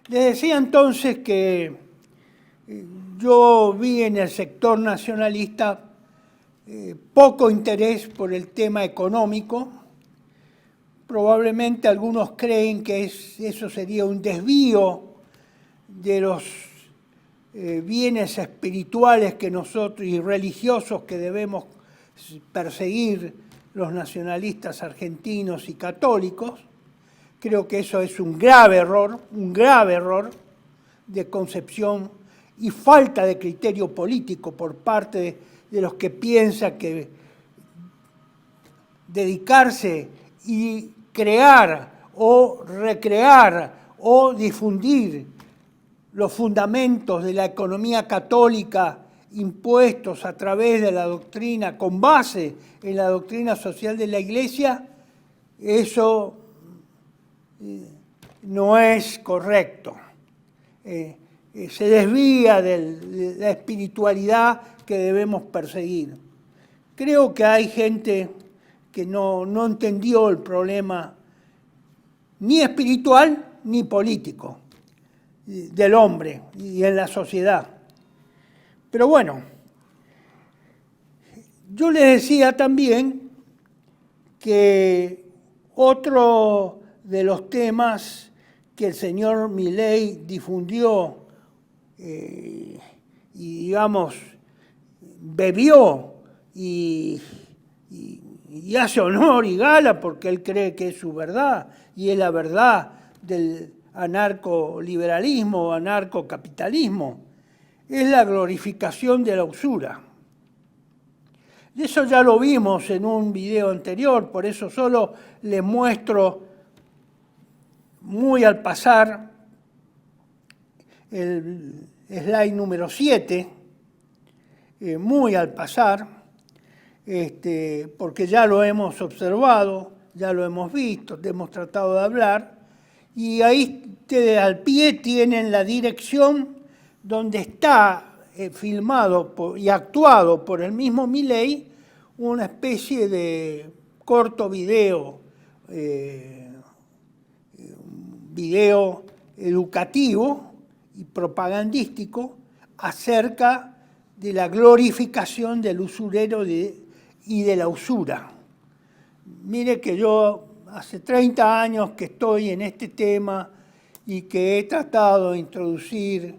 Les decía entonces que yo vi en el sector nacionalista poco interés por el tema económico. Probablemente algunos creen que eso sería un desvío de los bienes espirituales que nosotros y religiosos que debemos perseguir los nacionalistas argentinos y católicos. Creo que eso es un grave error de concepción y falta de criterio político por parte de los que piensan que dedicarse y crear o recrear o difundir los fundamentos de la economía católica impuestos a través de la doctrina, con base en la doctrina social de la Iglesia, eso no es correcto. Se desvía de la espiritualidad que debemos perseguir. Creo que hay gente que no entendió el problema ni espiritual ni político del hombre y en la sociedad. Pero bueno, yo les decía también que otro de los temas que el señor Milei difundió y digamos bebió y hace honor y gala porque él cree que es su verdad y es la verdad del anarcoliberalismo o anarcocapitalismo, es la glorificación de la usura. Eso ya lo vimos en un video anterior, por eso solo les muestro muy al pasar el slide número 7, muy al pasar, porque ya lo hemos observado, ya lo hemos visto, hemos tratado de hablar, y ahí ustedes al pie tienen la dirección donde está filmado y actuado por el mismo Milei una especie de corto video, video educativo y propagandístico acerca de la glorificación del usurero y de la usura. Mire que yo hace 30 años que estoy en este tema y que he tratado de introducir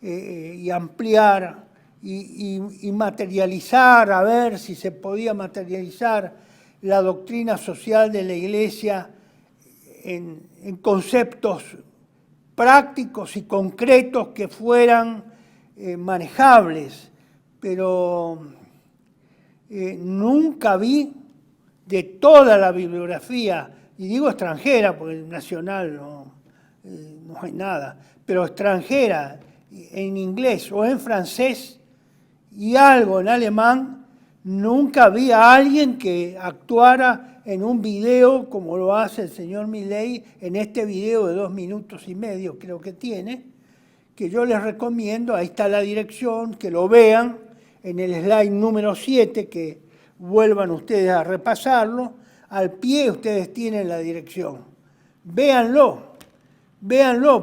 y ampliar y materializar, a ver si se podía materializar la doctrina social de la Iglesia en conceptos prácticos y concretos que fueran manejables, pero nunca vi de toda la bibliografía, y digo extranjera porque nacional no hay nada, pero extranjera, en inglés o en francés y algo en alemán, nunca vi a alguien que actuara en un video como lo hace el señor Milei en este video de 2 minutos y medio, creo que tiene, que yo les recomiendo, ahí está la dirección, que lo vean en el slide número 7, que vuelvan ustedes a repasarlo, al pie ustedes tienen la dirección. Véanlo,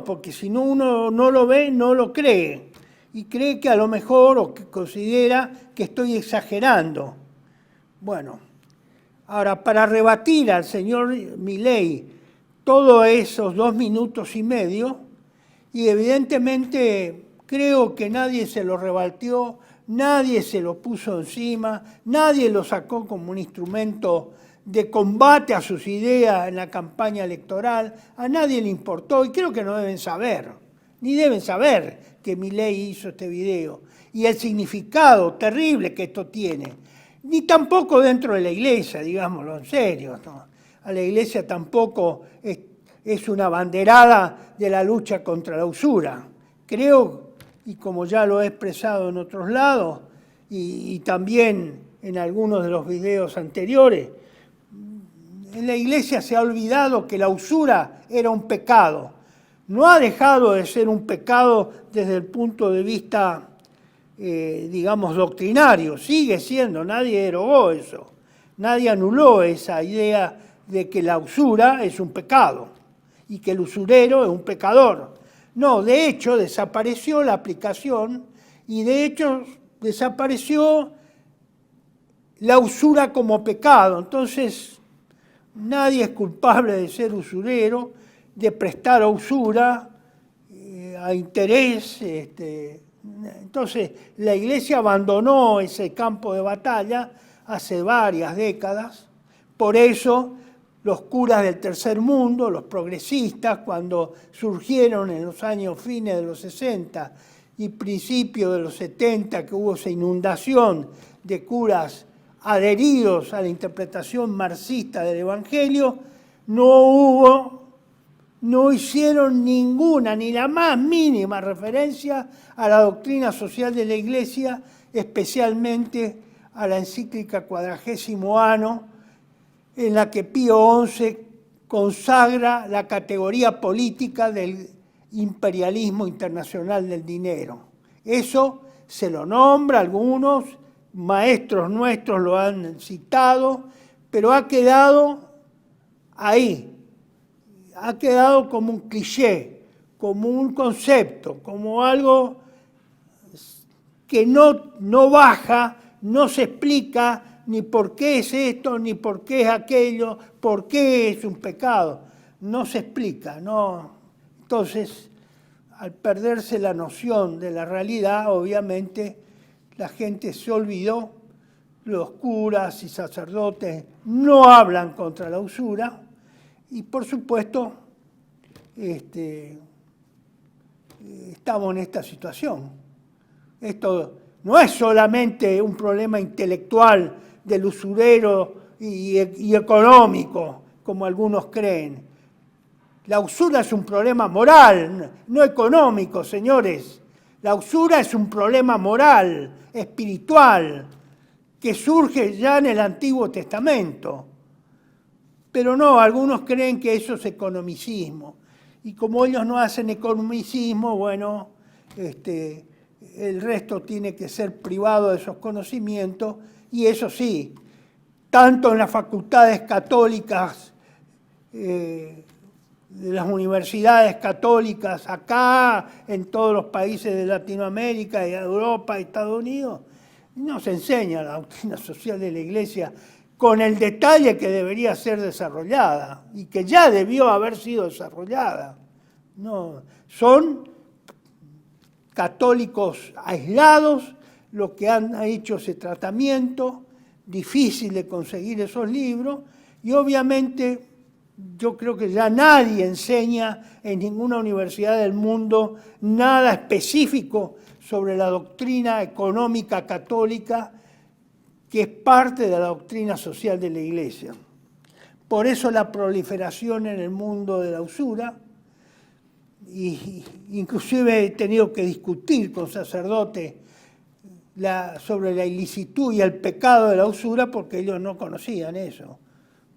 porque si no uno no lo ve, no lo cree. Y cree que a lo mejor, o que considera que estoy exagerando. Bueno, ahora para rebatir al señor Milei todos esos 2 minutos y medio, y evidentemente creo que nadie se lo rebatió, nadie se lo puso encima, nadie lo sacó como un instrumento de combate a sus ideas en la campaña electoral, a nadie le importó y creo que no deben saber, ni deben saber que Milei hizo este video y el significado terrible que esto tiene, ni tampoco dentro de la Iglesia, digámoslo en serio, ¿no? A la Iglesia tampoco es una banderada de la lucha contra la usura. Creo, y como ya lo he expresado en otros lados, y también en algunos de los videos anteriores, en la Iglesia se ha olvidado que la usura era un pecado. No ha dejado de ser un pecado desde el punto de vista, digamos, doctrinario. Sigue siendo, nadie derogó eso. Nadie anuló esa idea de que la usura es un pecado y que el usurero es un pecador. No, de hecho desapareció la aplicación y de hecho desapareció la usura como pecado. Entonces, nadie es culpable de ser usurero, de prestar a usura, a interés. Entonces, la Iglesia abandonó ese campo de batalla hace varias décadas. Por eso, los curas del tercer mundo, los progresistas, cuando surgieron en los años fines de los 60 y principios de los 70, que hubo esa inundación de curas adheridos a la interpretación marxista del Evangelio, no hicieron ninguna, ni la más mínima referencia a la doctrina social de la Iglesia, especialmente a la encíclica Quadragésimo Anno, en la que Pío XI consagra la categoría política del imperialismo internacional del dinero. Eso se lo nombra, algunos maestros nuestros lo han citado, pero ha quedado ahí, ha quedado como un cliché, como un concepto, como algo que no baja, no se explica ni por qué es esto, ni por qué es aquello, por qué es un pecado. No se explica, no. Entonces, al perderse la noción de la realidad, obviamente, la gente se olvidó, los curas y sacerdotes no hablan contra la usura y, por supuesto, estamos en esta situación. Esto no es solamente un problema intelectual del usurero y económico, como algunos creen. La usura es un problema moral, no económico, señores. La usura es un problema moral, espiritual, que surge ya en el Antiguo Testamento. Pero no, algunos creen que eso es economicismo. Y como ellos no hacen economicismo, bueno, el resto tiene que ser privado de esos conocimientos. Y eso sí, tanto en las facultades católicas, de las universidades católicas, acá, en todos los países de Latinoamérica, y Europa, y Estados Unidos, no se enseña la doctrina social de la Iglesia con el detalle que debería ser desarrollada y que ya debió haber sido desarrollada. No, son católicos aislados los que han hecho ese tratamiento, difícil de conseguir esos libros, y obviamente yo creo que ya nadie enseña en ninguna universidad del mundo nada específico sobre la doctrina económica católica, que es parte de la doctrina social de la Iglesia. Por eso la proliferación en el mundo de la usura, y inclusive he tenido que discutir con sacerdotes sobre la ilicitud y el pecado de la usura porque ellos no conocían eso.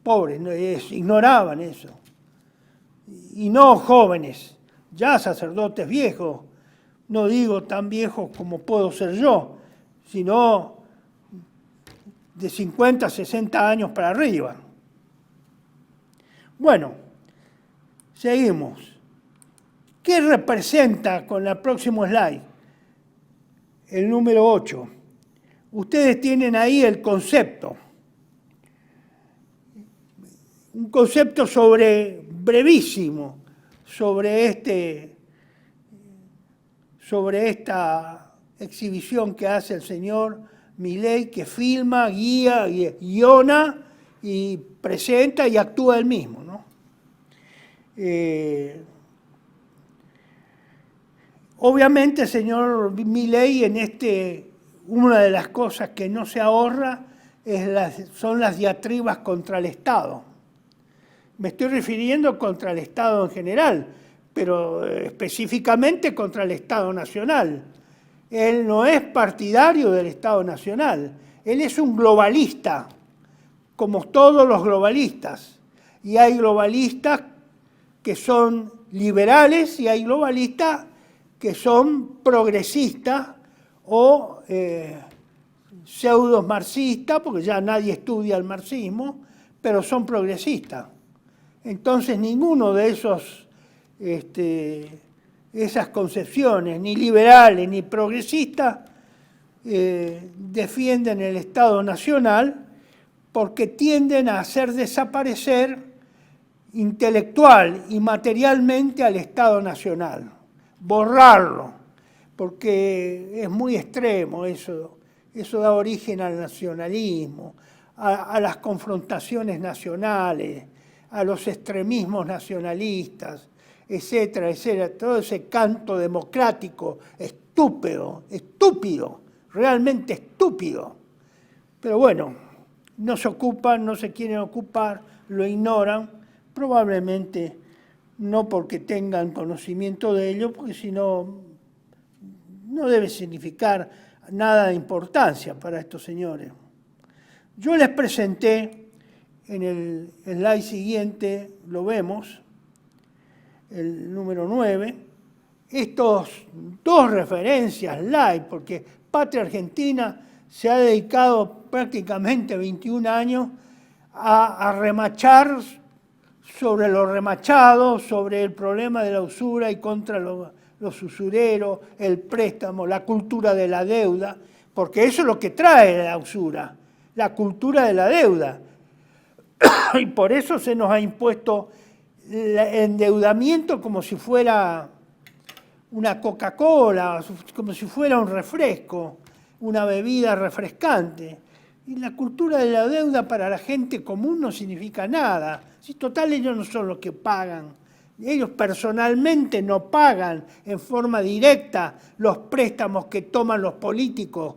Pobres, ignoraban eso. Y no jóvenes, ya sacerdotes viejos, no digo tan viejos como puedo ser yo, sino de 50, 60 años para arriba. Bueno, seguimos. ¿Qué representa con el próximo slide? El número 8. Ustedes tienen ahí el concepto. Un concepto brevísimo sobre esta exhibición que hace el señor Milei, que filma, guía, guiona y presenta y actúa él mismo, ¿no? Obviamente el señor Milei una de las cosas que no se ahorra son las diatribas contra el Estado. Me estoy refiriendo contra el Estado en general, pero específicamente contra el Estado Nacional. Él no es partidario del Estado Nacional, él es un globalista, como todos los globalistas. Y hay globalistas que son liberales y hay globalistas que son progresistas o pseudos marxistas, porque ya nadie estudia el marxismo, pero son progresistas. Entonces ninguno de esos esas concepciones, ni liberales ni progresistas, defienden el Estado Nacional porque tienden a hacer desaparecer intelectual y materialmente al Estado Nacional, borrarlo, porque es muy extremo eso da origen al nacionalismo, a las confrontaciones nacionales, a los extremismos nacionalistas, etcétera, etcétera, todo ese canto democrático estúpido, realmente estúpido. Pero bueno, no se ocupan, no se quieren ocupar, lo ignoran, probablemente no porque tengan conocimiento de ello, porque si no, no debe significar nada de importancia para estos señores. Yo les presenté en el slide siguiente, lo vemos, el número 9, estos dos referencias live, porque Patria Argentina se ha dedicado prácticamente 21 años a remachar sobre lo remachado, sobre el problema de la usura y contra los usureros, el préstamo, la cultura de la deuda, porque eso es lo que trae la usura, la cultura de la deuda. Y por eso se nos ha impuesto el endeudamiento como si fuera una Coca-Cola, como si fuera un refresco, una bebida refrescante. Y la cultura de la deuda para la gente común no significa nada. Si total ellos no son los que pagan. Ellos personalmente no pagan en forma directa los préstamos que toman los políticos,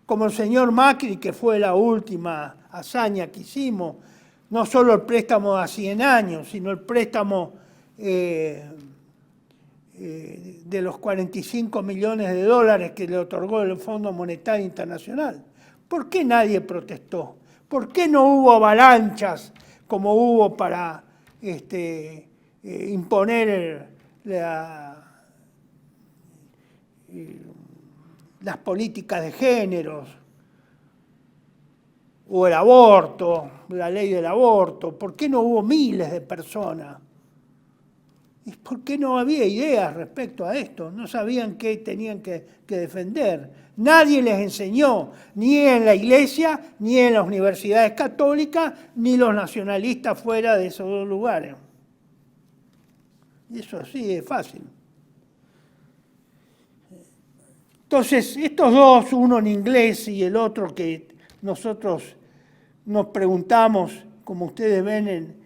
como el señor Macri, que fue la última hazaña que hicimos. No solo el préstamo a 100 años, sino el préstamo de los 45 millones de dólares que le otorgó el Fondo Monetario Internacional. ¿Por qué nadie protestó? ¿Por qué no hubo avalanchas como hubo para imponer las políticas de géneros o el aborto, la ley del aborto? ¿Por qué no hubo miles de personas? ¿Y por qué no había ideas respecto a esto? No sabían qué tenían que defender. Nadie les enseñó, ni en la iglesia, ni en las universidades católicas, ni los nacionalistas fuera de esos dos lugares. Y eso así es fácil. Entonces, estos dos, uno en inglés y el otro que nosotros nos preguntamos, como ustedes ven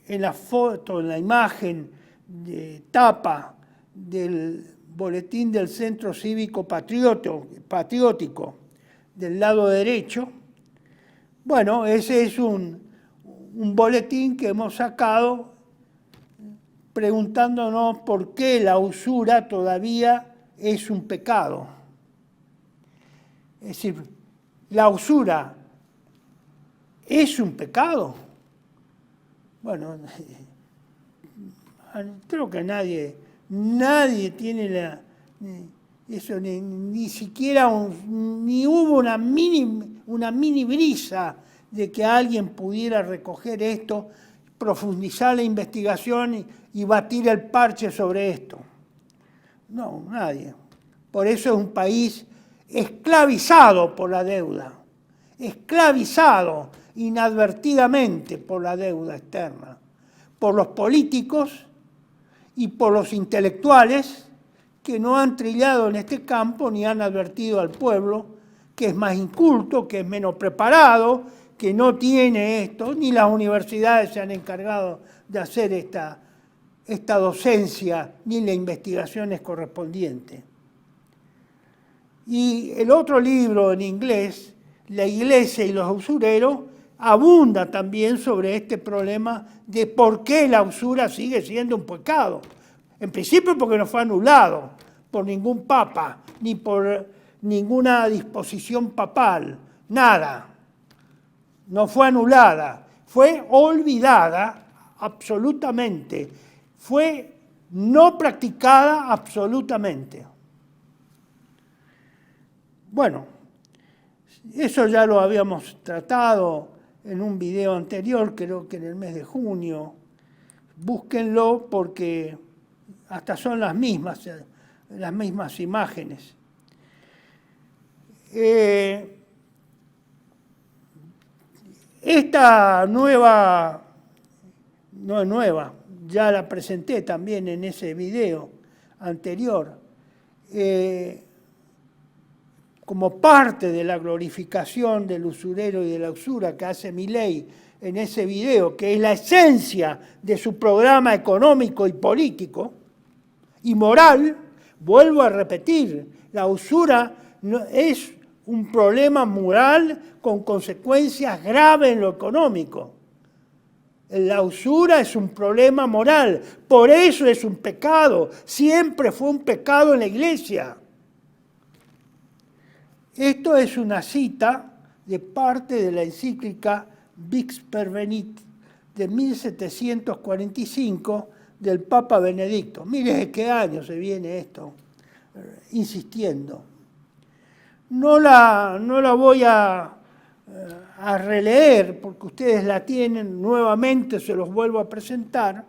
en la foto, en la imagen de tapa del boletín del Centro Cívico Patriótico del lado derecho, bueno, ese es un boletín que hemos sacado preguntándonos por qué la usura todavía es un pecado. Es decir, la usura es un pecado. Bueno, creo que nadie tiene eso, ni siquiera ni hubo una mini brisa de que alguien pudiera recoger esto, profundizar la investigación y batir el parche sobre esto. No, nadie. Por eso es un país esclavizado por la deuda, esclavizado inadvertidamente por la deuda externa, por los políticos y por los intelectuales que no han trillado en este campo ni han advertido al pueblo que es más inculto, que es menos preparado, que no tiene esto, ni las universidades se han encargado de hacer esta docencia ni las investigaciones correspondientes. Y el otro libro en inglés, La Iglesia y los usureros, abunda también sobre este problema de por qué la usura sigue siendo un pecado. En principio porque no fue anulado por ningún papa, ni por ninguna disposición papal, nada. No fue anulada, fue olvidada absolutamente, fue no practicada absolutamente. Bueno, eso ya lo habíamos tratado en un video anterior, creo que en el mes de junio. Búsquenlo porque hasta son las mismas imágenes. Esta nueva, no es nueva, ya la presenté también en ese video anterior, como parte de la glorificación del usurero y de la usura que hace Milei en ese video, que es la esencia de su programa económico y político y moral. Vuelvo a repetir, la usura es un problema moral con consecuencias graves en lo económico. La usura es un problema moral, por eso es un pecado, siempre fue un pecado en la Iglesia. Esto es una cita de parte de la encíclica Vix Pervenit de 1745 del Papa Benedicto. Mire de qué año se viene esto, insistiendo. No la voy a releer porque ustedes la tienen, nuevamente se los vuelvo a presentar.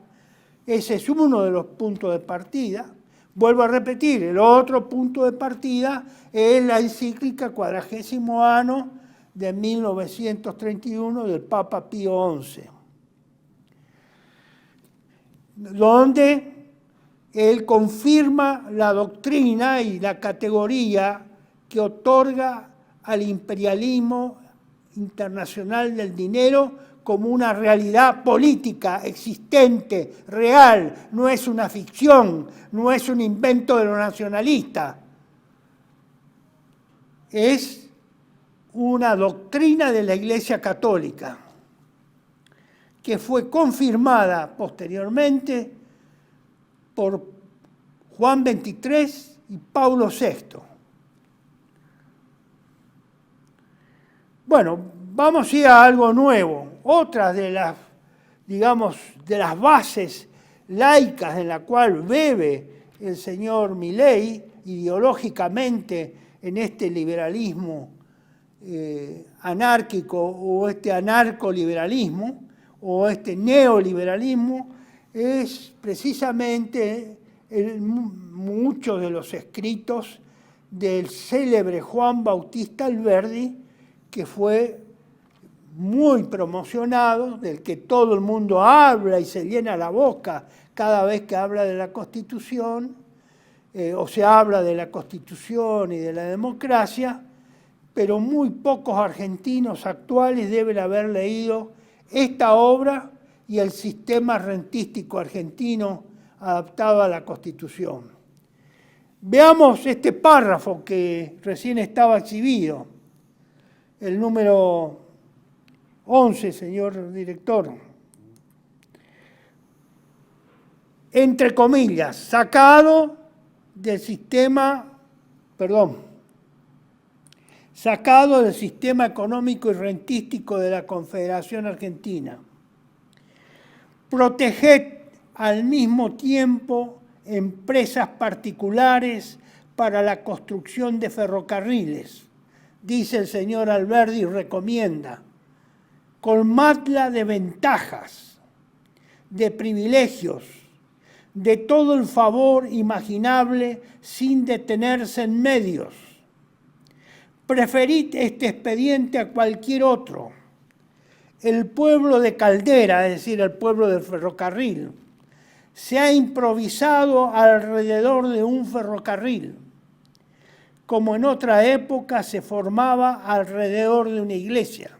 Ese es uno de los puntos de partida. Vuelvo a repetir, el otro punto de partida es la encíclica 40º Anno de 1931 del Papa Pío XI, donde él confirma la doctrina y la categoría que otorga al imperialismo internacional del dinero como una realidad política existente, real, no es una ficción, no es un invento de los nacionalistas. Es una doctrina de la Iglesia Católica que fue confirmada posteriormente por Juan XXIII y Paulo VI. Bueno, vamos a ir a algo nuevo. Otra de las, digamos, de las bases laicas en la cual bebe el señor Milei ideológicamente en este liberalismo anárquico o este anarcoliberalismo o este neoliberalismo es precisamente muchos de los escritos del célebre Juan Bautista Alberdi, que fue muy promocionado, del que todo el mundo habla y se llena la boca cada vez que habla de la Constitución, o se habla de la Constitución y de la democracia, pero muy pocos argentinos actuales deben haber leído esta obra y el sistema rentístico argentino adaptado a la Constitución. Veamos este párrafo que recién estaba exhibido, el número 11, señor director. Entre comillas, sacado del sistema económico y rentístico de la Confederación Argentina. Proteged al mismo tiempo empresas particulares para la construcción de ferrocarriles, dice el señor Alberdi y recomienda. Colmadla de ventajas, de privilegios, de todo el favor imaginable sin detenerse en medios. Preferid este expediente a cualquier otro. El pueblo de Caldera, es decir, el pueblo del ferrocarril, se ha improvisado alrededor de un ferrocarril, como en otra época se formaba alrededor de una iglesia.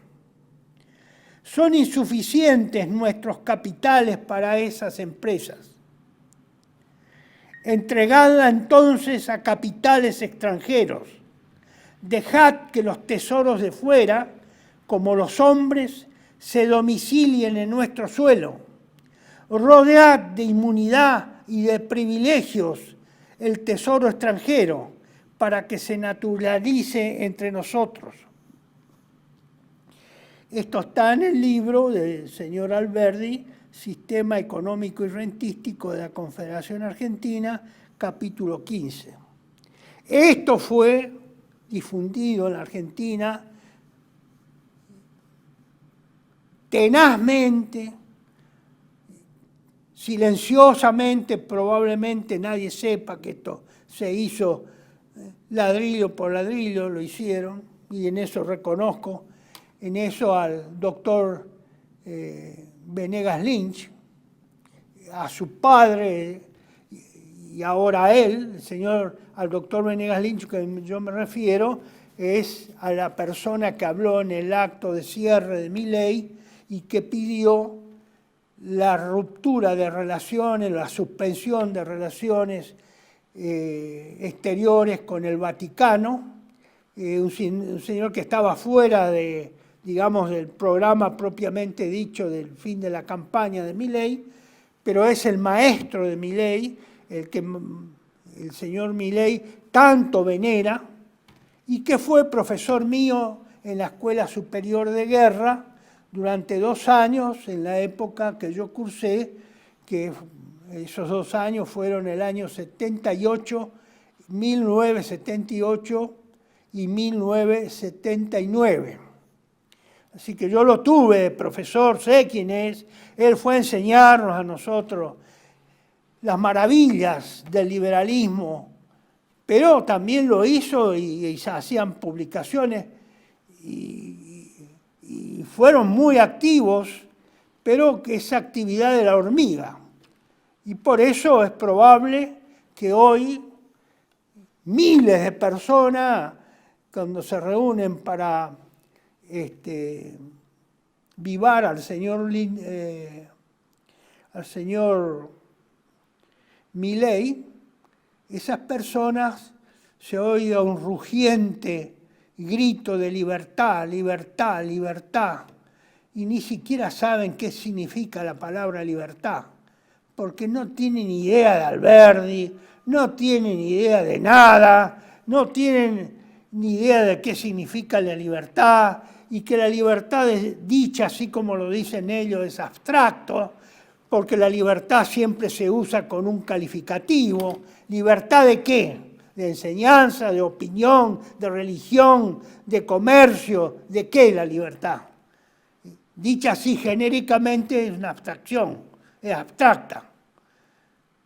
Son insuficientes nuestros capitales para esas empresas. Entregadla entonces a capitales extranjeros. Dejad que los tesoros de fuera, como los hombres, se domicilien en nuestro suelo. Rodead de inmunidad y de privilegios el tesoro extranjero para que se naturalice entre nosotros. Esto está en el libro del señor Alberdi, Sistema Económico y Rentístico de la Confederación Argentina, capítulo 15. Esto fue difundido en la Argentina tenazmente, silenciosamente, probablemente nadie sepa que esto se hizo ladrillo por ladrillo, lo hicieron, y en eso reconozco, en eso al doctor Venegas Lynch, a su padre y ahora a él, al doctor Venegas Lynch, que yo me refiero, es a la persona que habló en el acto de cierre de Milei y que pidió la ruptura de relaciones, la suspensión de relaciones exteriores con el Vaticano, un señor que estaba fuera de, digamos, del programa propiamente dicho del fin de la campaña de Milei, pero es el maestro de Milei, el que el señor Milei tanto venera, y que fue profesor mío en la Escuela Superior de Guerra durante 2 años, en la época que yo cursé, que esos 2 años fueron el año 78, 1978 y 1979. Así que yo lo tuve de profesor, sé quién es, él fue a enseñarnos a nosotros las maravillas del liberalismo, pero también lo hizo y se hacían publicaciones y fueron muy activos, pero que esa actividad de la hormiga. Y por eso es probable que hoy miles de personas, cuando se reúnen para vivar al señor Milei, esas personas se oiga un rugiente grito de libertad, libertad, libertad, y ni siquiera saben qué significa la palabra libertad, porque no tienen idea de Alberdi, no tienen idea de nada, no tienen ni idea de qué significa la libertad, y que la libertad es dicha, así como lo dicen ellos, es abstracto, porque la libertad siempre se usa con un calificativo. ¿Libertad de qué? De enseñanza, de opinión, de religión, de comercio. ¿De qué la libertad? Dicha así genéricamente es una abstracción, es abstracta.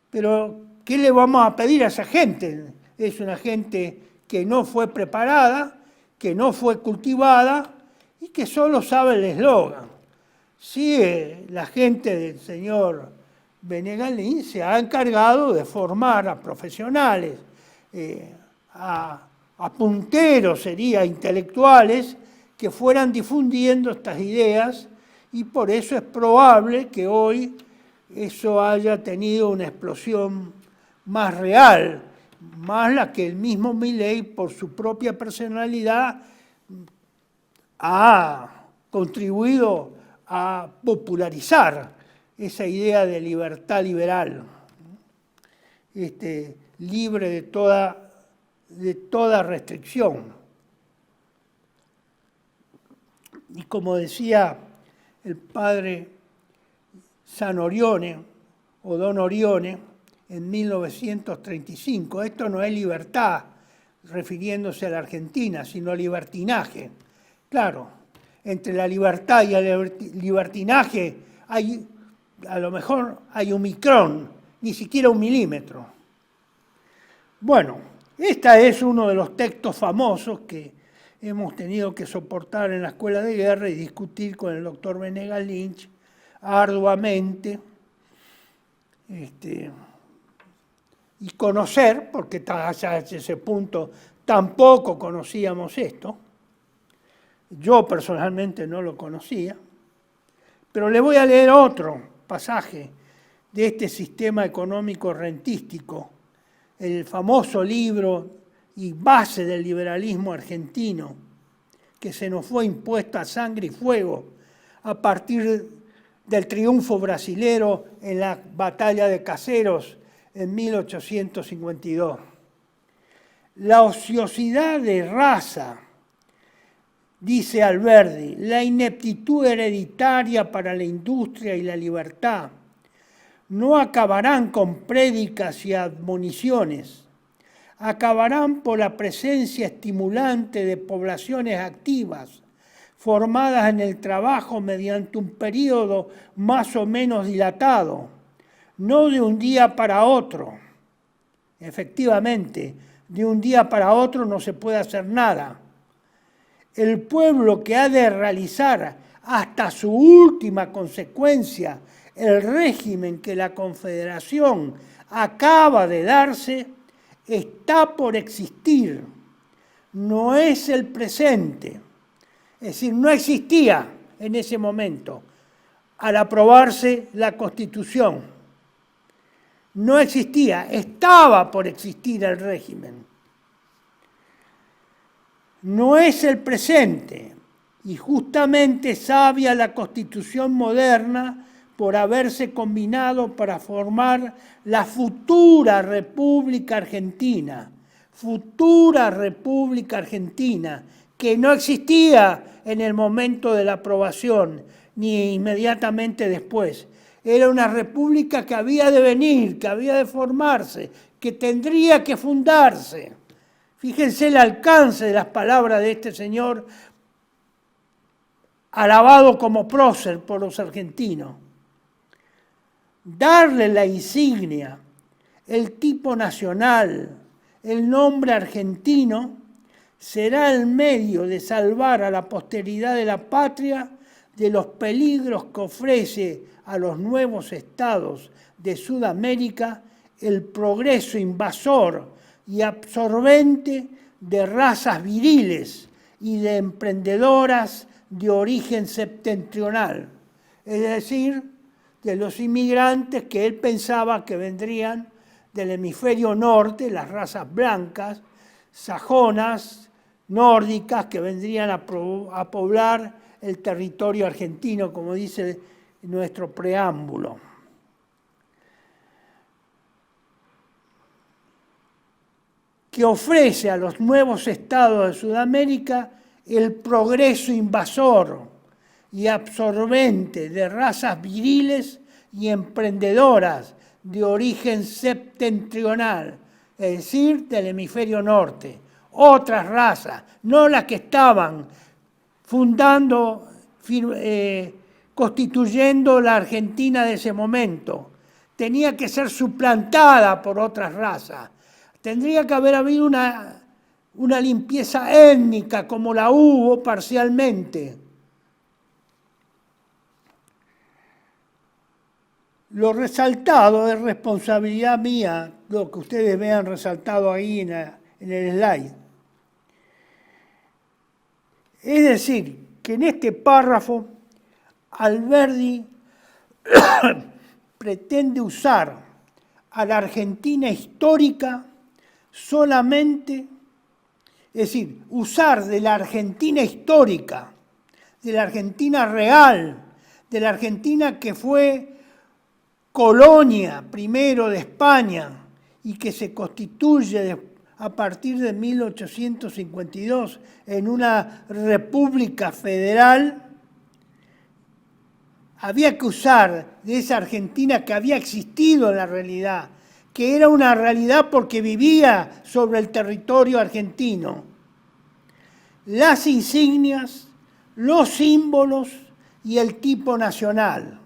Pero, ¿qué le vamos a pedir a esa gente? Es una gente que no fue preparada, que no fue cultivada y que solo sabe el eslogan. Sí, la gente del señor Venegas Lynch se ha encargado de formar a profesionales, a punteros, intelectuales, que fueran difundiendo estas ideas, y por eso es probable que hoy eso haya tenido una explosión más real, más la que el mismo Milei, por su propia personalidad, ha contribuido a popularizar esa idea de libertad liberal, libre de toda restricción. Y como decía el padre San Orione, o Don Orione, en 1935, esto no es libertad, refiriéndose a la Argentina, sino libertinaje. Claro, entre la libertad y el libertinaje a lo mejor hay un micrón, ni siquiera 1 milímetro. Bueno, este es uno de los textos famosos que hemos tenido que soportar en la Escuela de Guerra y discutir con el doctor Venegas Lynch arduamente, y conocer, porque hasta ese punto tampoco conocíamos esto. Yo personalmente no lo conocía, pero le voy a leer otro pasaje de este sistema económico rentístico, el famoso libro y base del liberalismo argentino, que se nos fue impuesto a sangre y fuego a partir del triunfo brasilero en la batalla de Caseros en 1852. La ociosidad de raza, dice Alberdi, la ineptitud hereditaria para la industria y la libertad, no acabarán con prédicas y admoniciones, acabarán por la presencia estimulante de poblaciones activas, formadas en el trabajo mediante un periodo más o menos dilatado, no de un día para otro. Efectivamente, de un día para otro no se puede hacer nada. El pueblo que ha de realizar hasta su última consecuencia el régimen que la Confederación acaba de darse, está por existir, no es el presente. Es decir, no existía en ese momento, al aprobarse la Constitución. No existía, estaba por existir el régimen. No es el presente, y justamente sabia la Constitución moderna por haberse combinado para formar la futura República Argentina, que no existía en el momento de la aprobación, ni inmediatamente después. Era una república que había de venir, que había de formarse, que tendría que fundarse. Fíjense el alcance de las palabras de este señor, alabado como prócer por los argentinos. Darle la insignia, el tipo nacional, el nombre argentino, será el medio de salvar a la posteridad de la patria de los peligros que ofrece a los nuevos estados de Sudamérica el progreso invasor y absorbente de razas viriles y de emprendedoras de origen septentrional, es decir, de los inmigrantes que él pensaba que vendrían del hemisferio norte, las razas blancas, sajonas, nórdicas, que vendrían a poblar el territorio argentino, como dice nuestro preámbulo. Que ofrece a los nuevos estados de Sudamérica el progreso invasor y absorbente de razas viriles y emprendedoras de origen septentrional, es decir, del hemisferio norte. Otras razas, no las que estaban fundando, constituyendo la Argentina de ese momento. Tenía que ser suplantada por otras razas. Tendría que haber habido una limpieza étnica como la hubo parcialmente. Lo resaltado es responsabilidad mía, lo que ustedes vean resaltado ahí en el slide. Es decir, que en este párrafo Alberdi pretende usar a la Argentina histórica solamente, es decir, usar de la Argentina histórica, de la Argentina real, de la Argentina que fue colonia primero de España y que se constituye a partir de 1852 en una república federal. Había que usar de esa Argentina que había existido en la realidad, que era una realidad porque vivía sobre el territorio argentino. Las insignias, los símbolos y el tipo nacional,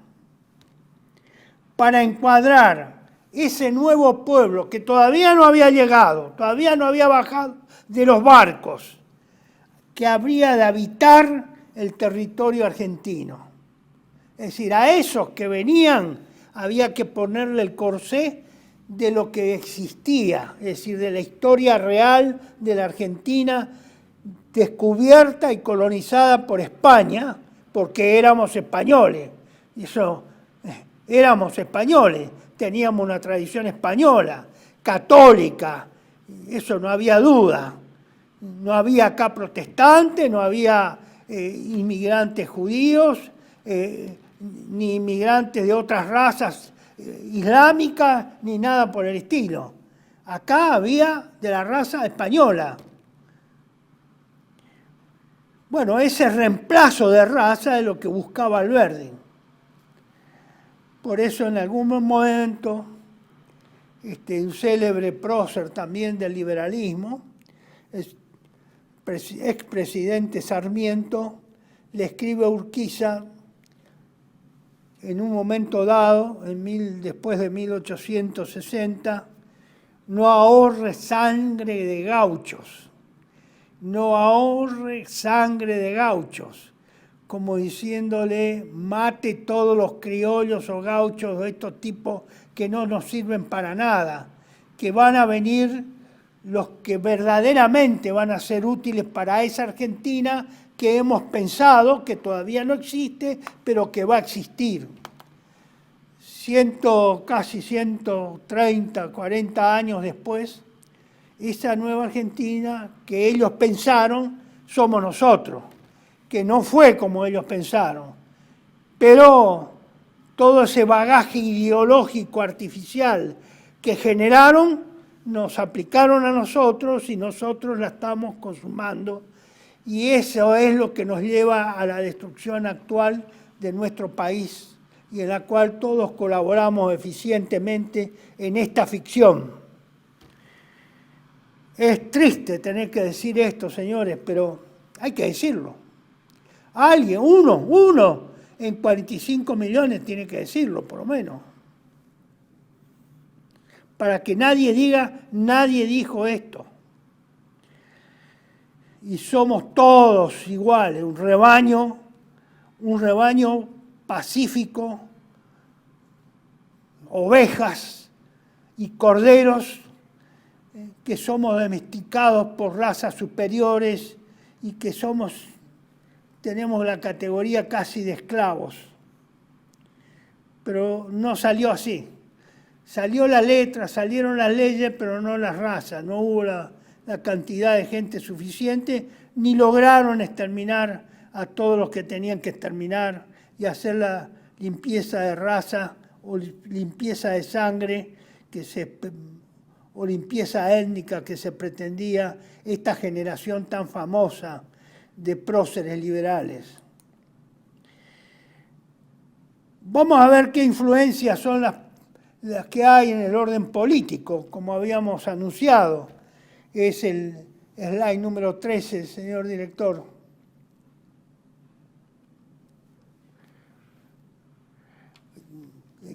para encuadrar ese nuevo pueblo que todavía no había llegado, todavía no había bajado de los barcos, que habría de habitar el territorio argentino. Es decir, a esos que venían había que ponerle el corsé de lo que existía, es decir, de la historia real de la Argentina descubierta y colonizada por España, porque éramos españoles. Éramos españoles, teníamos una tradición española, católica, eso no había duda. No había acá protestantes, no había inmigrantes judíos, ni inmigrantes de otras razas islámicas, ni nada por el estilo. Acá había de la raza española. Bueno, ese reemplazo de raza es lo que buscaba Alberdi. Por eso en algún momento, un célebre prócer también del liberalismo, expresidente Sarmiento, le escribe a Urquiza en un momento dado, después de 1860, no ahorre sangre de gauchos, no ahorre sangre de gauchos, como diciéndole, mate todos los criollos o gauchos de estos tipos que no nos sirven para nada, que van a venir los que verdaderamente van a ser útiles para esa Argentina que hemos pensado que todavía no existe, pero que va a existir. Casi 130, 40 años después, esa nueva Argentina que ellos pensaron somos nosotros, que no fue como ellos pensaron, pero todo ese bagaje ideológico artificial que generaron nos aplicaron a nosotros y nosotros la estamos consumando, y eso es lo que nos lleva a la destrucción actual de nuestro país y en la cual todos colaboramos eficientemente en esta ficción. Es triste tener que decir esto, señores, pero hay que decirlo. Alguien, uno en 45 millones tiene que decirlo, por lo menos. Para que nadie diga, nadie dijo esto. Y somos todos iguales, un rebaño pacífico, ovejas y corderos que somos domesticados por razas superiores y que tenemos la categoría casi de esclavos. Pero no salió así. Salió la letra, salieron las leyes, pero no las razas. No hubo la cantidad de gente suficiente, ni lograron exterminar a todos los que tenían que exterminar y hacer la limpieza de raza o limpieza de sangre o limpieza étnica que se pretendía esta generación tan famosa de próceres liberales. Vamos a ver qué influencias son las que hay en el orden político, como habíamos anunciado. Es el slide número 13, señor director.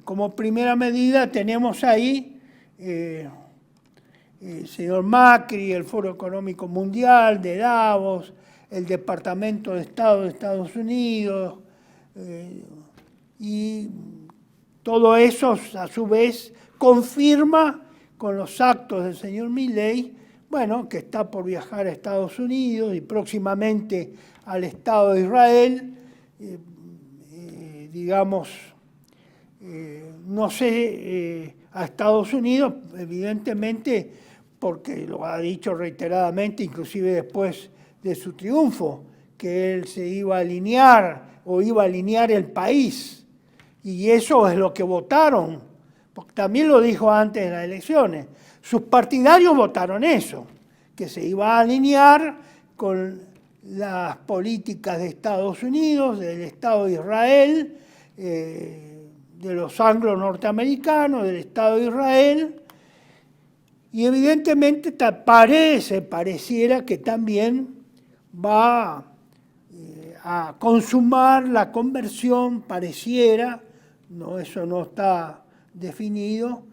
Como primera medida tenemos ahí el señor Macri, el Foro Económico Mundial de Davos, el Departamento de Estado de Estados Unidos, y todo eso a su vez confirma con los actos del señor Milei, que está por viajar a Estados Unidos y próximamente al Estado de Israel, no sé, a Estados Unidos, evidentemente, porque lo ha dicho reiteradamente, inclusive después de su triunfo, que él se iba a alinear o iba a alinear el país. Y eso es lo que votaron, porque también lo dijo antes de las elecciones. Sus partidarios votaron eso, que se iba a alinear con las políticas de Estados Unidos, del Estado de Israel, de los anglo-norteamericanos, del Estado de Israel, y evidentemente pareciera que también va a consumar la conversión, pareciera, eso no está definido,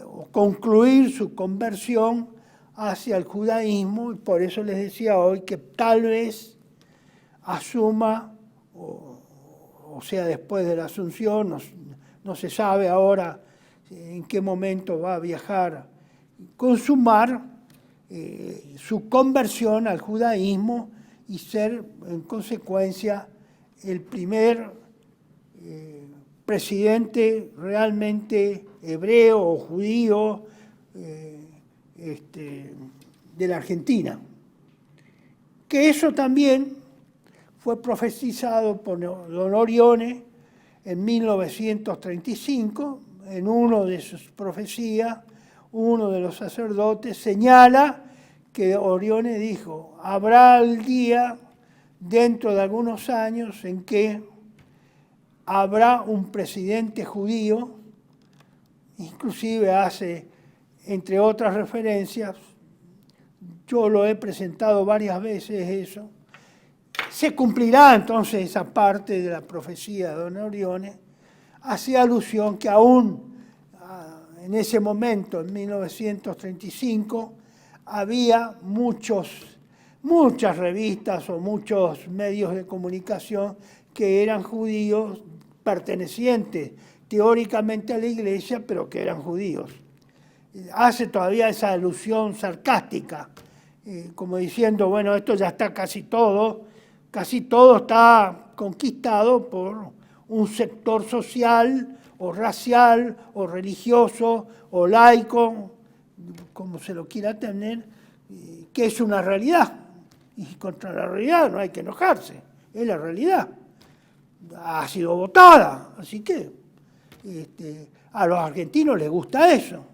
o concluir su conversión hacia el judaísmo, y por eso les decía hoy que tal vez asuma, o sea, después de la asunción, no se sabe ahora en qué momento va a viajar, consumar su conversión al judaísmo y ser, en consecuencia, el primer presidente realmente hebreo o judío de la Argentina. Que eso también fue profetizado por don Orione en 1935, en una de sus profecías, uno de los sacerdotes señala que Orione dijo, habrá el día dentro de algunos años en que habrá un presidente judío, inclusive hace, entre otras referencias, yo lo he presentado varias veces eso, se cumplirá entonces esa parte de la profecía de don Orione, hacía alusión que aún en ese momento, en 1935, había muchas revistas o muchos medios de comunicación que eran judíos pertenecientes teóricamente a la iglesia, pero que eran judíos. Hace todavía esa alusión sarcástica, como diciendo, bueno, esto ya está casi todo está conquistado por un sector social o racial o religioso o laico, como se lo quiera tener, que es una realidad. Y contra la realidad no hay que enojarse, es la realidad. Ha sido votada, así que a los argentinos les gusta eso.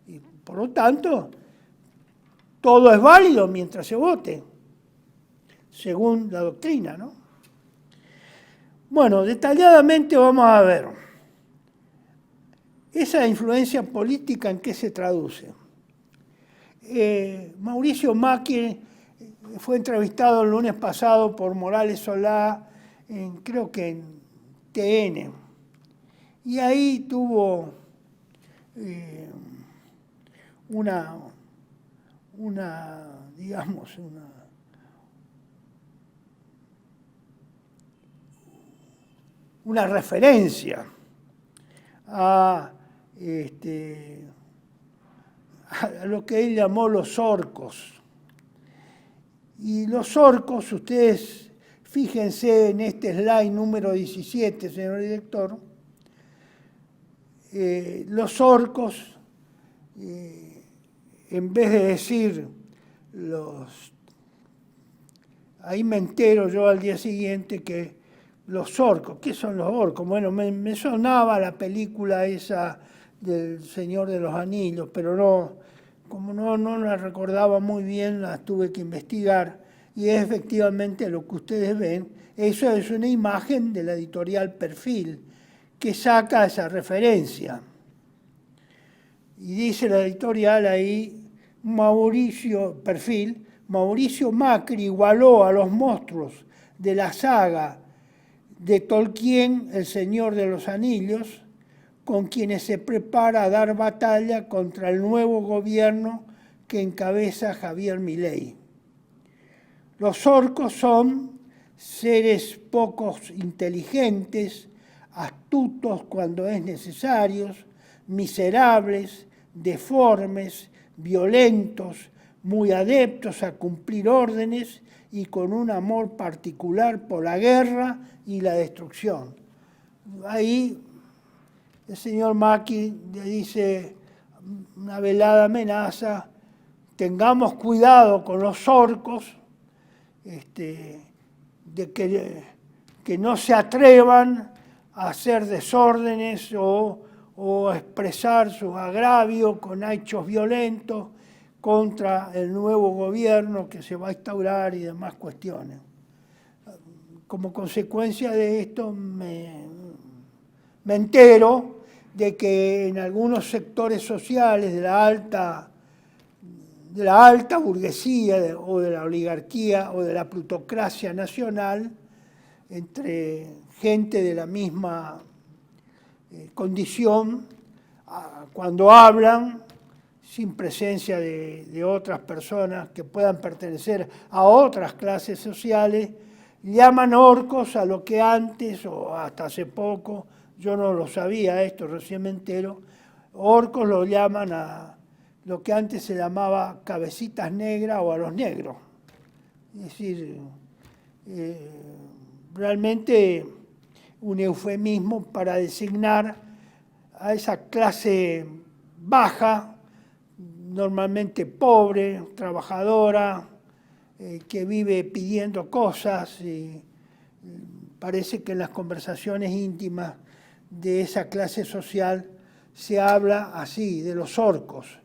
Y por lo tanto, todo es válido mientras se vote, según la doctrina, ¿no? Bueno, detalladamente vamos a ver esa influencia política en qué se traduce. Mauricio Macri fue entrevistado el lunes pasado por Morales Solá, creo que en TN, y ahí tuvo una referencia a lo que él llamó los orcos. Y los orcos, ustedes fíjense en este slide número 17, señor director, los orcos, en vez de decir ahí me entero yo al día siguiente que los orcos, ¿qué son los orcos? Bueno, me sonaba la película esa del Señor de los Anillos, pero como no la recordaba muy bien, la tuve que investigar, y es efectivamente lo que ustedes ven. Eso es una imagen de la editorial Perfil, que saca esa referencia. Y dice la editorial ahí, Mauricio Macri igualó a los monstruos de la saga de Tolkien, El Señor de los Anillos, con quienes se prepara a dar batalla contra el nuevo gobierno que encabeza Javier Milei. Los orcos son seres poco inteligentes, astutos cuando es necesario, miserables, deformes, violentos, muy adeptos a cumplir órdenes y con un amor particular por la guerra y la destrucción. Ahí el señor Macri le dice una velada amenaza, tengamos cuidado con los orcos, de que no se atrevan a hacer desórdenes o a expresar sus agravios con hechos violentos contra el nuevo gobierno que se va a instaurar y demás cuestiones. Como consecuencia de esto me entero de que en algunos sectores sociales de la alta burguesía o de la oligarquía o de la plutocracia nacional, entre gente de la misma condición, cuando hablan sin presencia de otras personas que puedan pertenecer a otras clases sociales, llaman orcos a lo que antes, o hasta hace poco, yo no lo sabía esto, recién me entero, orcos lo llaman a lo que antes se llamaba cabecitas negras o a los negros. Es decir, realmente un eufemismo para designar a esa clase baja, normalmente pobre, trabajadora, que vive pidiendo cosas, y parece que en las conversaciones íntimas de esa clase social se habla así, de los orcos,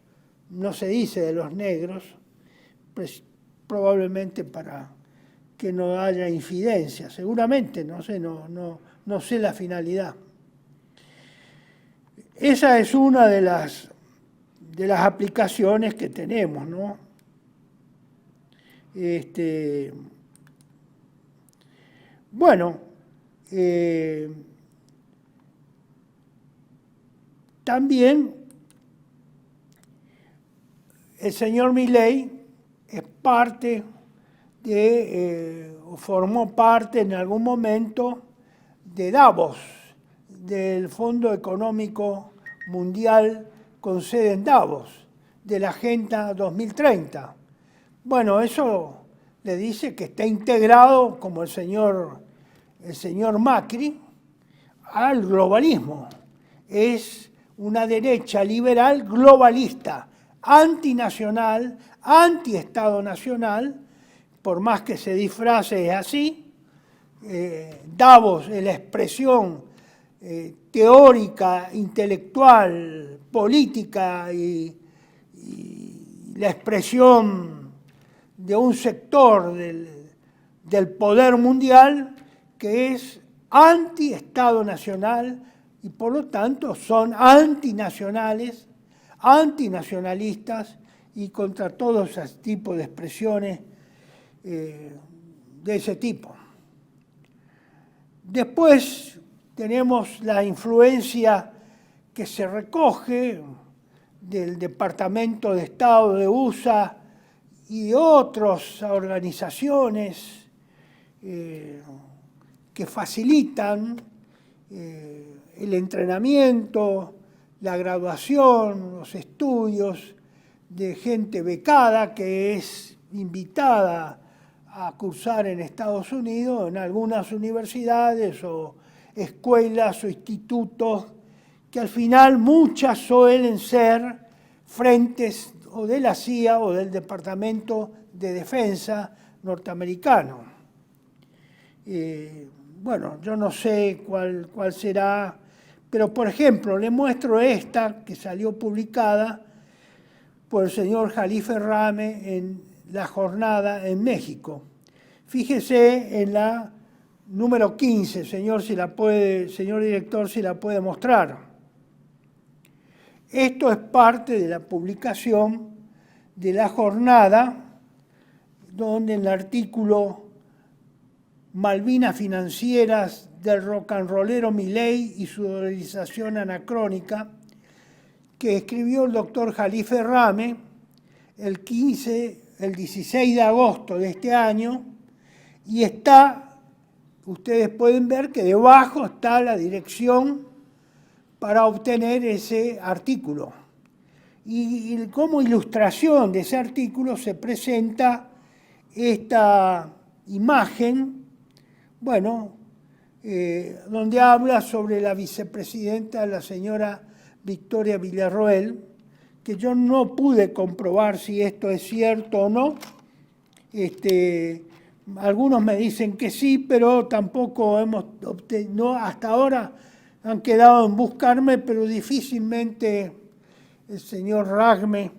no se dice de los negros, pues probablemente para que no haya infidencia, seguramente, no sé la finalidad. Esa es una de las aplicaciones que tenemos, ¿no? Bueno, También el señor Milei es parte o formó parte en algún momento de Davos, del Fondo Económico Mundial con sede en Davos, de la Agenda 2030. Bueno, eso le dice que está integrado, como el señor Macri, al globalismo. Es una derecha liberal globalista, antinacional, anti-Estado nacional, por más que se disfrace es así. Davos es la expresión teórica, intelectual, política y la expresión de un sector del poder mundial que es anti-Estado nacional y por lo tanto son antinacionales, antinacionalistas y contra todo ese tipo de expresiones de ese tipo. Después tenemos la influencia que se recoge del Departamento de Estado de USA y de otras organizaciones que facilitan el entrenamiento, la graduación, los estudios de gente becada que es invitada a cursar en Estados Unidos, en algunas universidades o escuelas o institutos, que al final muchas suelen ser frentes o de la CIA o del Departamento de Defensa norteamericano. Bueno, yo no sé cuál será, pero por ejemplo, le muestro esta que salió publicada por el señor Jalife Rame en La Jornada en México. Fíjese en la número 15, señor director, si la puede mostrar. Esto es parte de la publicación de La Jornada, donde en el artículo Malvinas financieras del rock and rollero Milei y su dolarización anacrónica, que escribió el doctor Jalife Rame el 16 de agosto de este año, y ustedes pueden ver que debajo está la dirección para obtener ese artículo. Y como ilustración de ese artículo se presenta esta imagen, bueno, donde habla sobre la vicepresidenta, la señora Victoria Villarroel, que yo no pude comprobar si esto es cierto o no. Algunos me dicen que sí, pero tampoco hemos obtenido, hasta ahora han quedado en buscarme, pero difícilmente el señor Ragme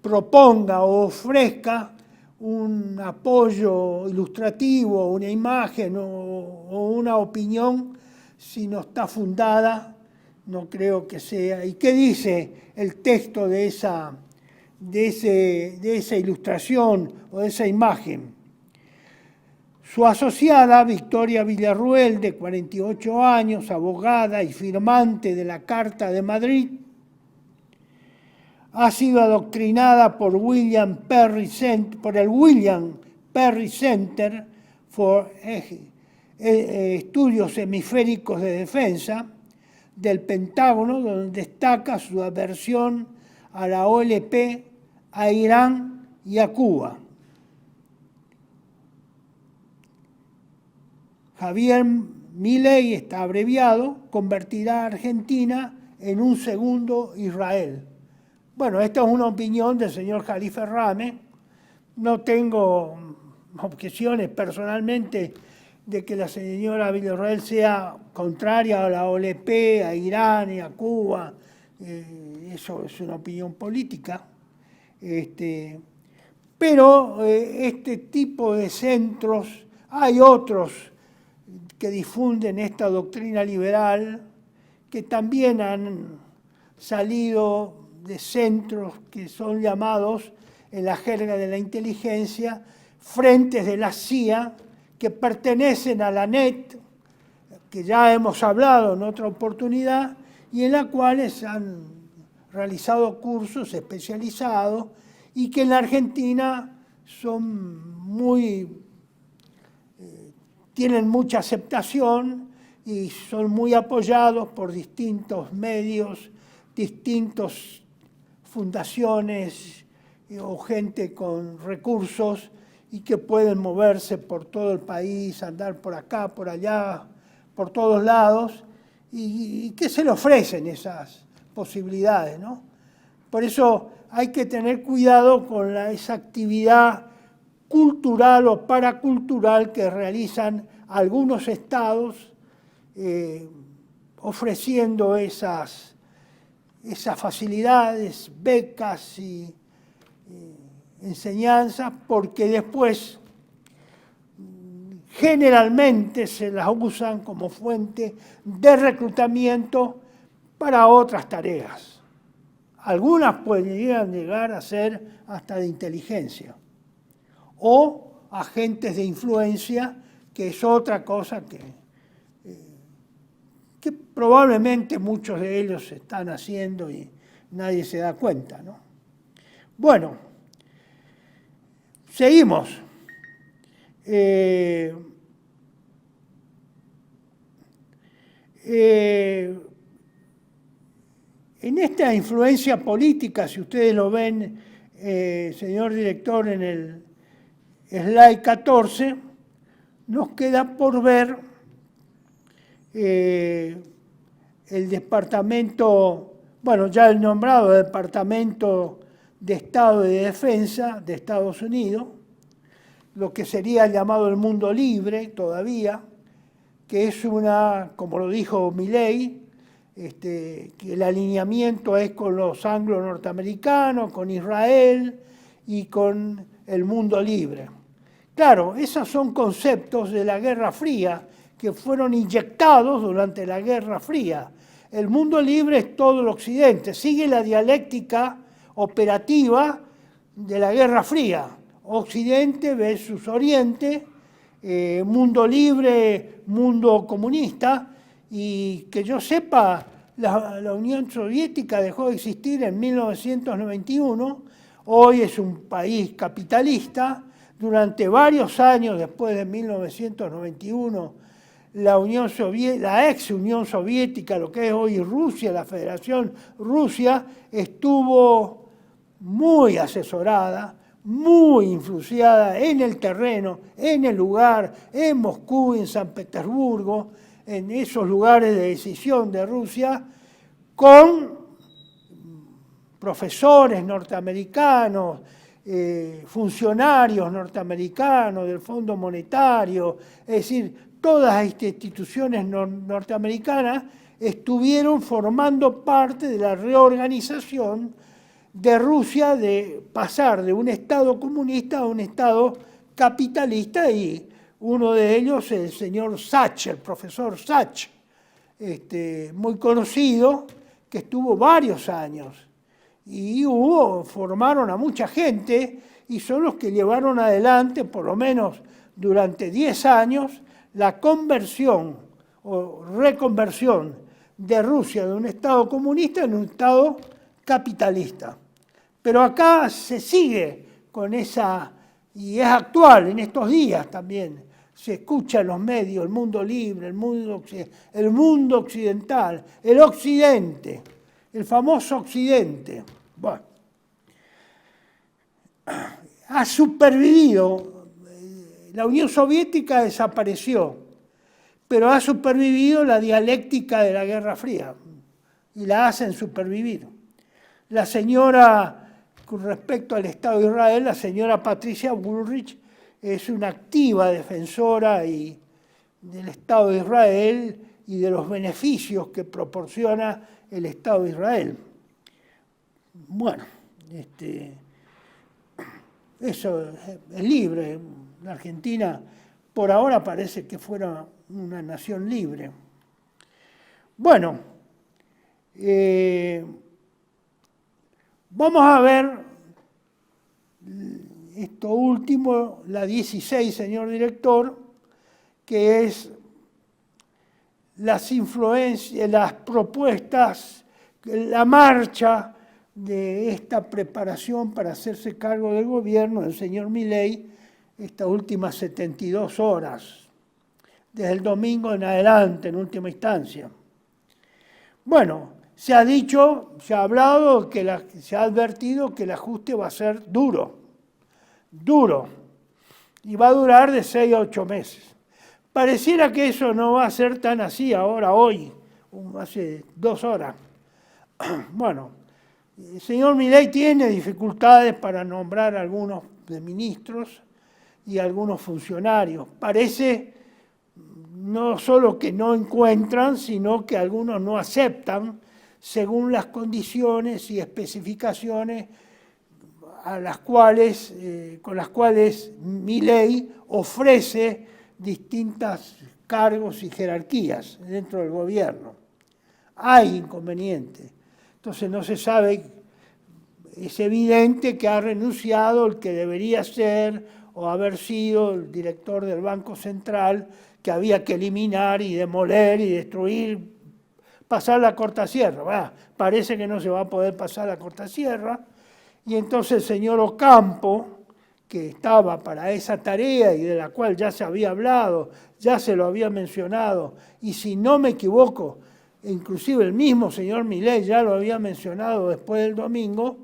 proponga o ofrezca un apoyo ilustrativo, una imagen o una opinión si no está fundada. No creo que sea. ¿Y qué dice el texto de esa ilustración o de esa imagen? Su asociada, Victoria Villarroel, de 48 años, abogada y firmante de la Carta de Madrid, ha sido adoctrinada por el William Perry Center for Estudios Hemisféricos de Defensa del Pentágono, donde destaca su aversión a la OLP, a Irán y a Cuba. Javier Milei, está abreviado, convertirá a Argentina en un segundo Israel. Bueno, esta es una opinión del señor Jalife Rame. No tengo objeciones personalmente de que la señora Villarroel sea contraria a la OLP, a Irán y a Cuba. Eso es una opinión política. Pero este tipo de centros, hay otros que difunden esta doctrina liberal, que también han salido de centros que son llamados, en la jerga de la inteligencia, frentes de la CIA, que pertenecen a la NET, que ya hemos hablado en otra oportunidad, y en la cual se han realizado cursos especializados y que en la Argentina tienen mucha aceptación y son muy apoyados por distintos medios, distintas fundaciones o gente con recursos y que pueden moverse por todo el país, andar por acá, por allá, por todos lados, y que se le ofrecen esas posibilidades, ¿no? Por eso hay que tener cuidado con esa actividad cultural o paracultural que realizan algunos estados ofreciendo esas facilidades, becas y enseñanzas, porque después generalmente se las usan como fuente de reclutamiento para otras tareas. Algunas podrían llegar a ser hasta de inteligencia o agentes de influencia, que es otra cosa que probablemente muchos de ellos están haciendo y nadie se da cuenta, ¿no? Bueno, seguimos. En esta influencia política, si ustedes lo ven, señor director, en el slide 14, nos queda por ver el departamento, bueno, ya el nombrado Departamento de Estado y de Defensa de Estados Unidos, lo que sería llamado el mundo libre todavía, que es como lo dijo Milei, que el alineamiento es con los anglo-norteamericanos, con Israel y con el mundo libre. Claro, esos son conceptos de la Guerra Fría que fueron inyectados durante la Guerra Fría. El mundo libre es todo el Occidente, sigue la dialéctica operativa de la Guerra Fría. Occidente versus Oriente, mundo libre, mundo comunista, y que yo sepa, la Unión Soviética dejó de existir en 1991, hoy es un país capitalista. Durante varios años después de 1991, la ex Unión Soviética, lo que es hoy Rusia, la Federación Rusia, estuvo muy asesorada, muy influenciada en el terreno, en el lugar, en Moscú, en San Petersburgo, en esos lugares de decisión de Rusia, con profesores norteamericanos, funcionarios norteamericanos del Fondo Monetario, es decir, todas estas instituciones norteamericanas estuvieron formando parte de la reorganización de Rusia, de pasar de un Estado comunista a un Estado capitalista, y uno de ellos, el señor Sachs, el profesor Sachs, muy conocido, que estuvo varios años. Y formaron a mucha gente y son los que llevaron adelante, por lo menos durante 10 años, la conversión o reconversión de Rusia de un Estado comunista en un Estado capitalista. Pero acá se sigue con esa, y es actual en estos días también, se escucha en los medios, el mundo libre, el mundo occidental, el occidente, el famoso occidente. Bueno, ha supervivido, la Unión Soviética desapareció, pero ha supervivido la dialéctica de la Guerra Fría y la hacen supervivir. La señora, con respecto al Estado de Israel, la señora Patricia Bullrich es una activa defensora del Estado de Israel y de los beneficios que proporciona el Estado de Israel. Bueno, eso es libre. La Argentina por ahora parece que fuera una nación libre. Bueno, vamos a ver esto último, la 16, señor director, que es las influencias, las propuestas, la marcha de esta preparación para hacerse cargo del gobierno del señor Milei estas últimas 72 horas, desde el domingo en adelante, en última instancia. Bueno, se ha dicho, se ha hablado, se ha advertido que el ajuste va a ser duro, y va a durar de 6 a 8 meses. Pareciera que eso no va a ser tan así ahora, hoy, hace 2 horas. Bueno, el señor Milei tiene dificultades para nombrar a algunos de ministros y a algunos funcionarios. Parece no solo que no encuentran, sino que algunos no aceptan según las condiciones y especificaciones con las cuales Milei ofrece distintos cargos y jerarquías dentro del gobierno. Hay inconvenientes. Entonces no se sabe, es evidente que ha renunciado el que debería ser o haber sido el director del Banco Central, que había que eliminar y demoler y destruir, pasar la cortasierra. Parece que no se va a poder pasar la cortasierra. Y entonces el señor Ocampo, que estaba para esa tarea y de la cual ya se había hablado, ya se lo había mencionado, y si no me equivoco, inclusive el mismo señor Milei ya lo había mencionado después del domingo,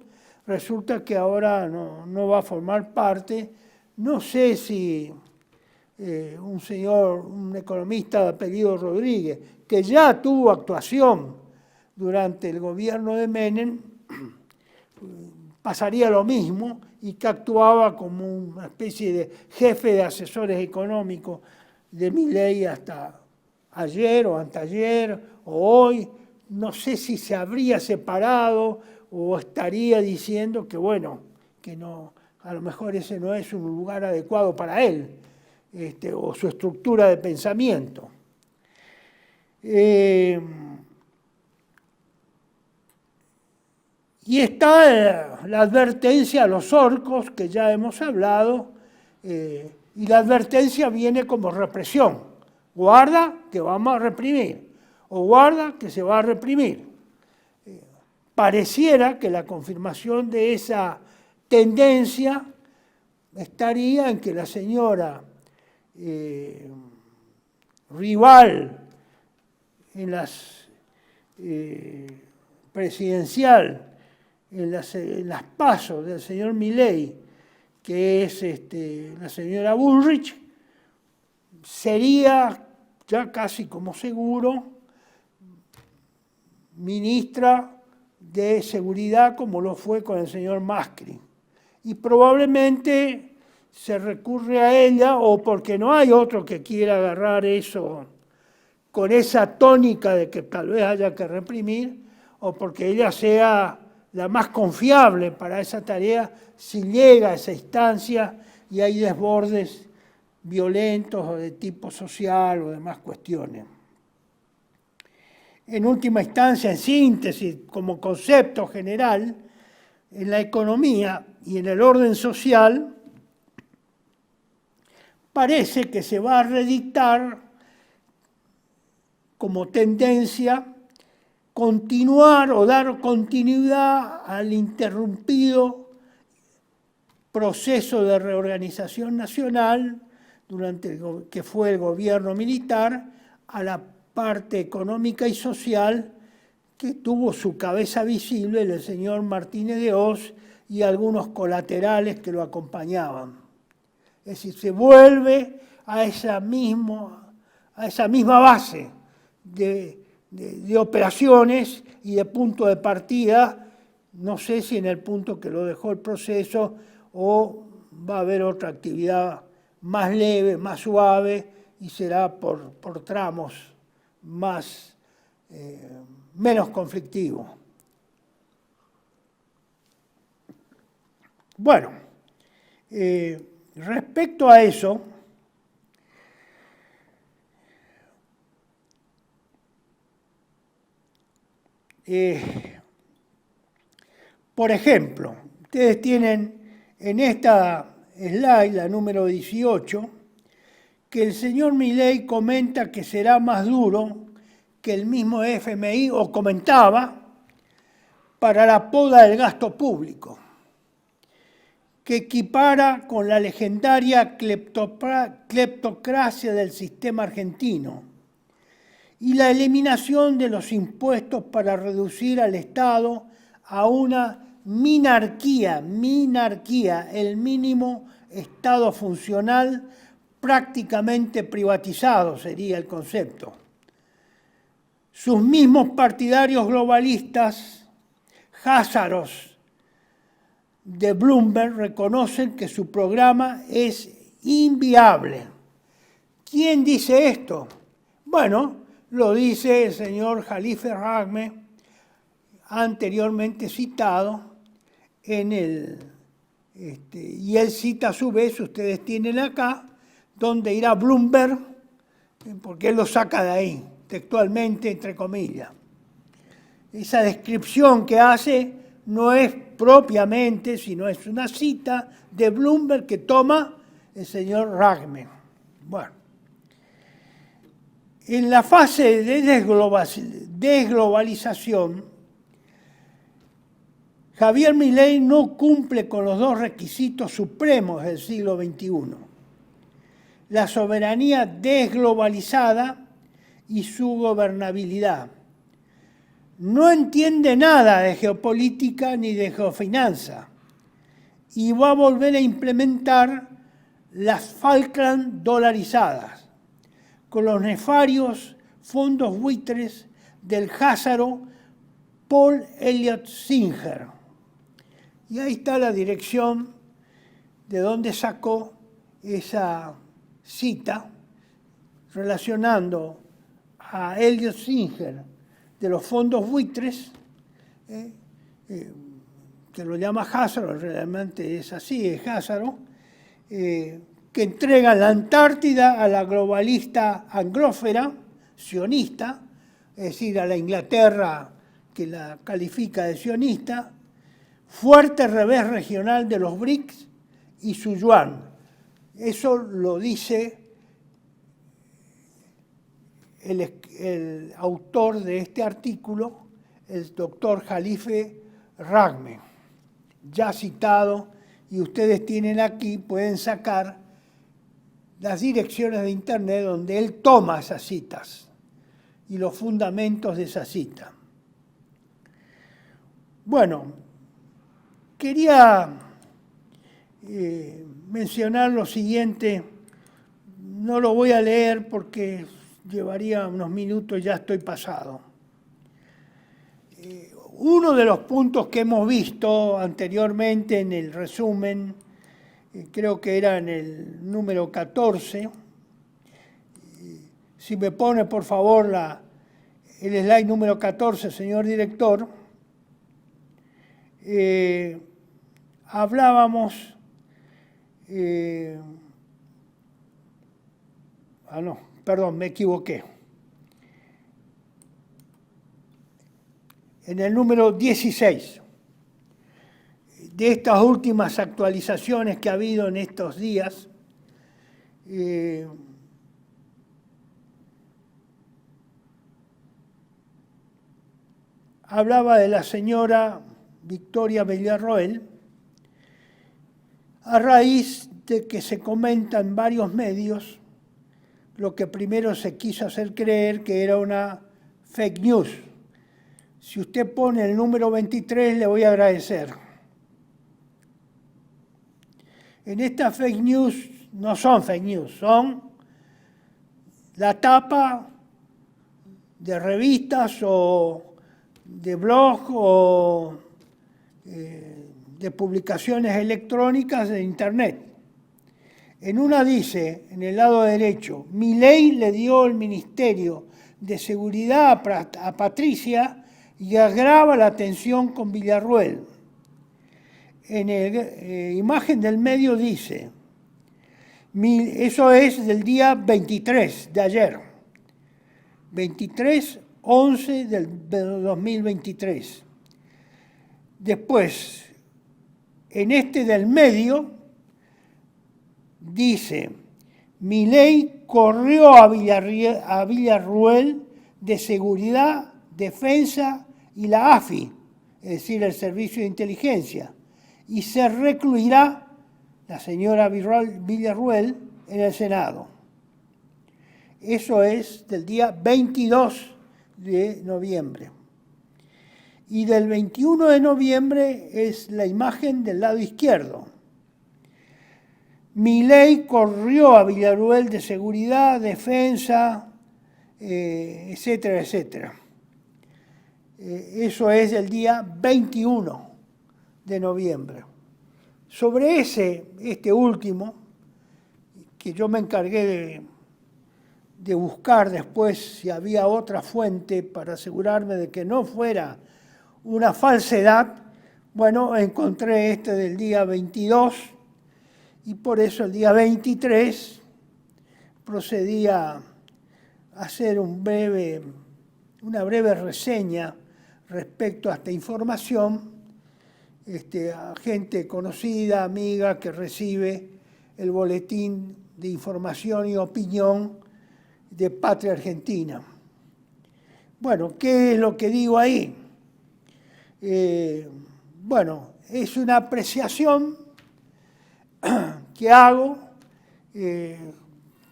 resulta que ahora no va a formar parte. No sé si un economista de apellido Rodríguez, que ya tuvo actuación durante el gobierno de Menem, pasaría lo mismo, y que actuaba como una especie de jefe de asesores económicos de Milei hasta ayer o anteayer o hoy. No sé si se habría separado o estaría diciendo que bueno, que no, a lo mejor ese no es un lugar adecuado para él, o su estructura de pensamiento. Y está la advertencia a los orcos, que ya hemos hablado, y la advertencia viene como represión. Guarda que vamos a reprimir, o guarda que se va a reprimir. Pareciera que la confirmación de esa tendencia estaría en que la señora rival en las presidencial, en las pasos del señor Milei, que es la señora Bullrich, sería ya casi como seguro ministra de Seguridad, como lo fue con el señor Macri. Y probablemente se recurre a ella, o porque no hay otro que quiera agarrar eso con esa tónica de que tal vez haya que reprimir, o porque ella sea la más confiable para esa tarea si llega a esa instancia y hay desbordes violentos o de tipo social o demás cuestiones. En última instancia, en síntesis, como concepto general, en la economía y en el orden social, parece que se va a redictar como tendencia continuar o dar continuidad al interrumpido proceso de reorganización nacional que fue el gobierno militar, a la parte económica y social que tuvo su cabeza visible el señor Martínez de Oz y algunos colaterales que lo acompañaban. Es decir, se vuelve a esa misma base de operaciones y de punto de partida. No sé si en el punto que lo dejó el proceso o va a haber otra actividad más leve, más suave, y será por tramos menos conflictivo. Bueno, respecto a eso, por ejemplo, ustedes tienen en esta slide, la número 18, que el señor Milei comenta que será más duro que el mismo FMI o comentaba para la poda del gasto público, que equipara con la legendaria cleptocracia del sistema argentino y la eliminación de los impuestos para reducir al Estado a una minarquía, el mínimo Estado funcional prácticamente privatizado sería el concepto. Sus mismos partidarios globalistas, házaros de Bloomberg, reconocen que su programa es inviable. ¿Quién dice esto? Bueno, lo dice el señor Jalife Rahme, anteriormente citado, y él cita a su vez, ustedes tienen acá, donde irá Bloomberg, porque él lo saca de ahí, textualmente, entre comillas. Esa descripción que hace no es propiamente, sino es una cita de Bloomberg que toma el señor Rahme. Bueno, en la fase de desglobalización, Javier Milei no cumple con los dos requisitos supremos del siglo XXI: la soberanía desglobalizada y su gobernabilidad. No entiende nada de geopolítica ni de geofinanza y va a volver a implementar las Falkland dolarizadas con los nefarios fondos buitres del házaro Paul Elliott Singer. Y ahí está la dirección de donde sacó esa cita relacionando a Elliott Singer de los fondos buitres, que lo llama házaro, realmente es así, es házaro, que entrega la Antártida a la globalista anglófera, sionista, es decir, a la Inglaterra que la califica de sionista, fuerte revés regional de los BRICS y su yuan. Eso lo dice el autor de este artículo, el doctor Jalife Rahme, ya citado, y ustedes tienen aquí, pueden sacar las direcciones de internet donde él toma esas citas y los fundamentos de esa cita. Bueno, quería mencionar lo siguiente, no lo voy a leer porque llevaría unos minutos, ya estoy pasado. Uno de los puntos que hemos visto anteriormente en el resumen, creo que era en el número 14, si me pone por favor el slide número 14, señor director, hablábamos, perdón, me equivoqué. En el número 16, de estas últimas actualizaciones que ha habido en estos días, hablaba de la señora Victoria Villarroel, a raíz de que se comenta en varios medios lo que primero se quiso hacer creer que era una fake news. Si usted pone el número 23, le voy a agradecer. En estas fake news no son fake news, son la tapa de revistas o de blogs o de publicaciones electrónicas de internet. En una dice, en el lado derecho, Milei le dio el Ministerio de Seguridad a Patricia y agrava la tensión con Villarroel. En la imagen del medio dice, eso es del día 23 de ayer, 23/11 del 2023. Después, en este del medio, dice, Milei corrió a Villarroel de Seguridad, Defensa y la AFI, es decir, el Servicio de Inteligencia, y se recluirá la señora Villarruel en el Senado. Eso es del día 22 de noviembre. Y del 21 de noviembre es la imagen del lado izquierdo. Milei corrió a Villarruel de Seguridad, Defensa, etcétera, etcétera. Eso es del día 21 de noviembre. Sobre este último, que yo me encargué de buscar después si había otra fuente para asegurarme de que no fuera una falsedad, bueno, encontré este del día 22 y por eso el día 23 procedí a hacer una breve reseña respecto a esta información, a gente conocida, amiga, que recibe el boletín de información y opinión de Patria Argentina. Bueno, ¿qué es lo que digo ahí? Bueno, es una apreciación que hago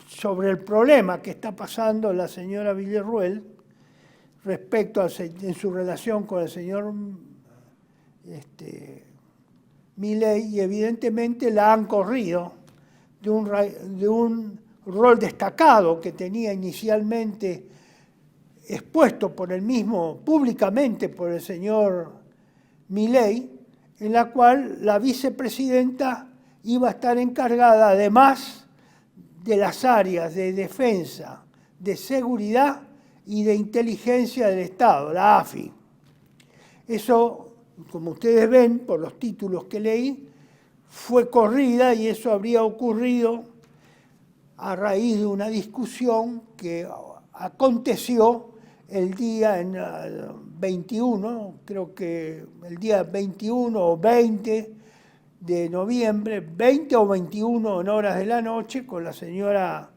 sobre el problema que está pasando la señora Villarruel respecto en su relación con el señor Milei, y evidentemente la han corrido de un rol destacado que tenía inicialmente expuesto por el mismo, públicamente por el señor Milei, en la cual la vicepresidenta iba a estar encargada, además de las áreas de defensa, de seguridad y de inteligencia del Estado, la AFI. Eso, como ustedes ven por los títulos que leí, fue corrida y eso habría ocurrido a raíz de una discusión que aconteció el día 21, creo que el día 21 o 20 de noviembre, 20 o 21 en horas de la noche, con la señora,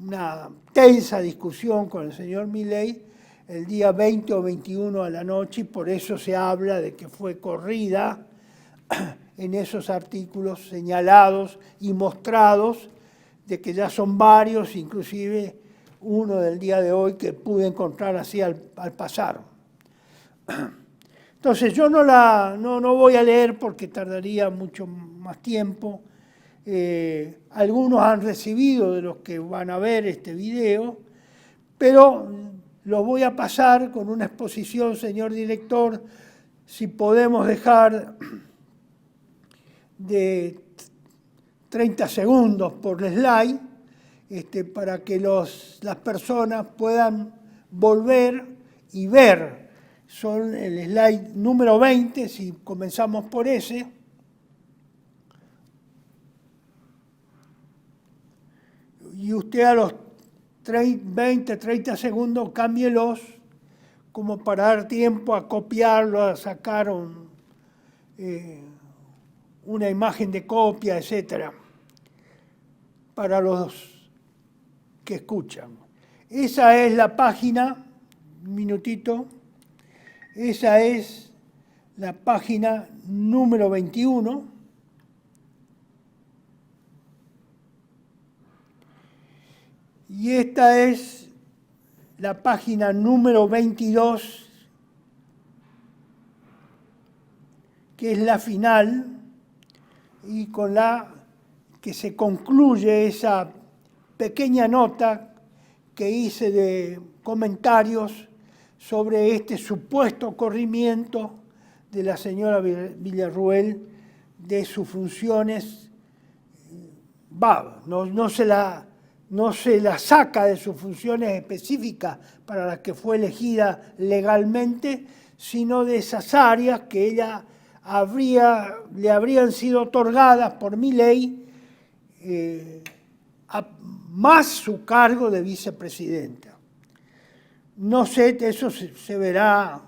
una tensa discusión con el señor Milei, el día 20 o 21 a la noche, y por eso se habla de que fue corrida en esos artículos señalados y mostrados, de que ya son varios, inclusive uno del día de hoy que pude encontrar así al pasar. Entonces yo no voy a leer porque tardaría mucho más tiempo. Algunos han recibido de los que van a ver este video, pero lo voy a pasar con una exposición, señor director, si podemos dejar de 30 segundos por slide, para que las personas puedan volver y ver. Son el slide número 20, si comenzamos por ese. Y usted a los 20, 30 segundos cámbielos como para dar tiempo a copiarlo, a sacar una imagen de copia, etcétera, para los que escuchan. Esa es la página, un minutito, esa es la página número 21. Y esta es la página número 22, que es la final, y con la que se concluye esa pequeña nota que hice de comentarios sobre este supuesto corrimiento de la señora Villarruel de sus funciones. No se la saca de sus funciones específicas para las que fue elegida legalmente, sino de esas áreas que ella le habrían sido otorgadas por Milei, más su cargo de vicepresidenta. No sé, eso se verá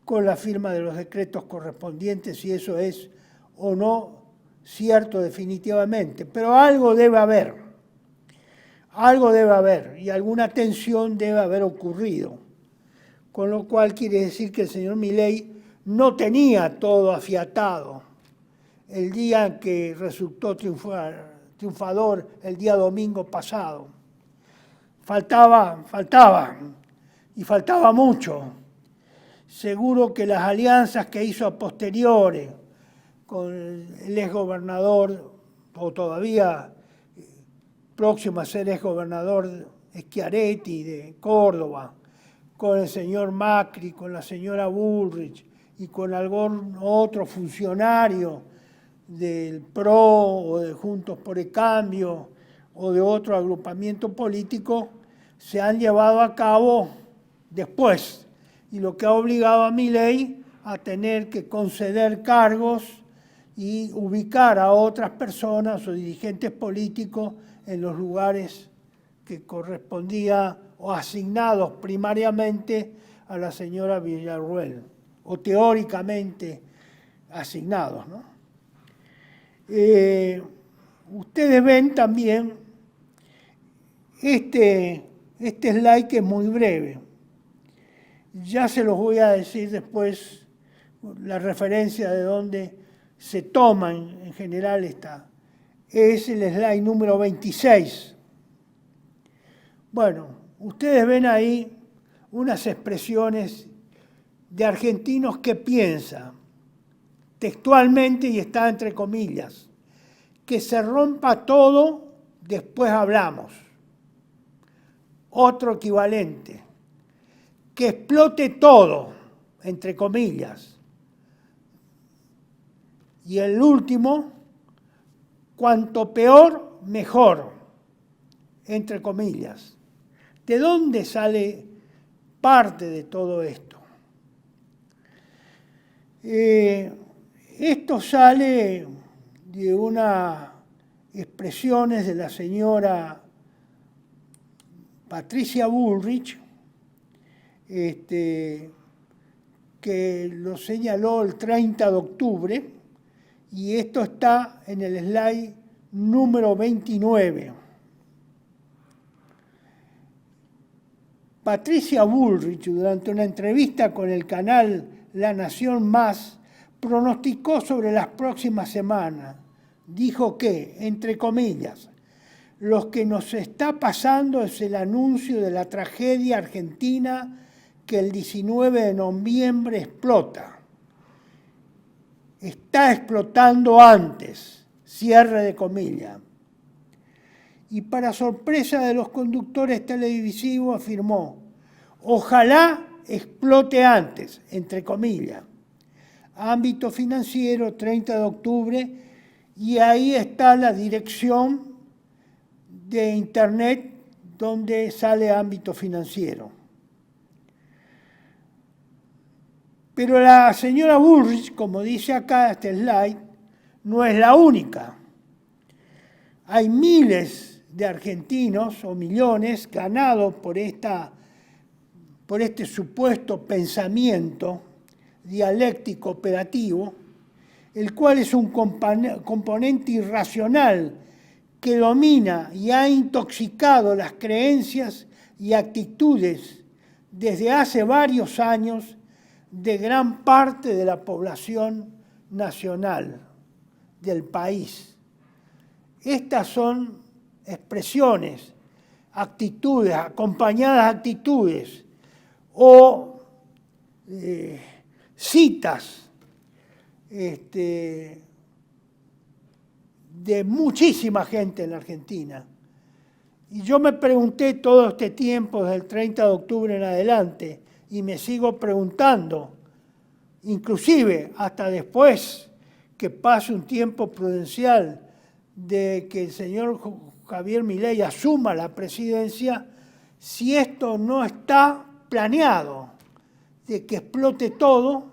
con la firma de los decretos correspondientes, si eso es o no cierto definitivamente, pero algo debe haber. algo debe haber y alguna tensión debe haber ocurrido. Con lo cual quiere decir que el señor Milei no tenía todo afiatado el día en que resultó triunfador el día domingo pasado. Faltaba y faltaba mucho. Seguro que las alianzas que hizo a posteriores con el exgobernador, o todavía próximo a ser exgobernador Schiaretti de Córdoba, con el señor Macri, con la señora Bullrich y con algún otro funcionario del PRO o de Juntos por el Cambio o de otro agrupamiento político, se han llevado a cabo después, y lo que ha obligado a Milei a tener que conceder cargos y ubicar a otras personas o dirigentes políticos en los lugares que correspondía o asignados primariamente a la señora Villarruel, o teóricamente asignados, ¿no? Ustedes ven también este slide que es muy breve. Ya se los voy a decir después la referencia de dónde se toma en general esta. Es el slide número 26. Bueno, ustedes ven ahí unas expresiones de argentinos que piensan textualmente, y está entre comillas, que se rompa todo, después hablamos. Otro equivalente, que explote todo, entre comillas. Y el último, cuanto peor, mejor, entre comillas. ¿De dónde sale parte de todo esto? Esto sale de unas expresiones de la señora Patricia Bullrich, que lo señaló el 30 de octubre, y esto está en el slide número 29. Patricia Bullrich, durante una entrevista con el canal La Nación Más, pronosticó sobre las próximas semanas. Dijo que, entre comillas, lo que nos está pasando es el anuncio de la tragedia argentina que el 19 de noviembre explota. Está explotando antes, cierre de comillas. Y para sorpresa de los conductores televisivos afirmó, ojalá explote antes, entre comillas. Ámbito financiero, 30 de octubre, y ahí está la dirección de internet donde sale ámbito financiero. Pero la señora Bullrich, como dice acá este slide, no es la única. Hay miles de argentinos o millones ganados por este supuesto pensamiento dialéctico operativo, el cual es un componente irracional que domina y ha intoxicado las creencias y actitudes desde hace varios años de gran parte de la población nacional del país. Estas son expresiones, actitudes, acompañadas de actitudes o citas de muchísima gente en la Argentina. Y yo me pregunté todo este tiempo, desde el 30 de octubre en adelante, y me sigo preguntando, inclusive hasta después que pase un tiempo prudencial de que el señor Javier Milei asuma la presidencia, si esto no está planeado, de que explote todo,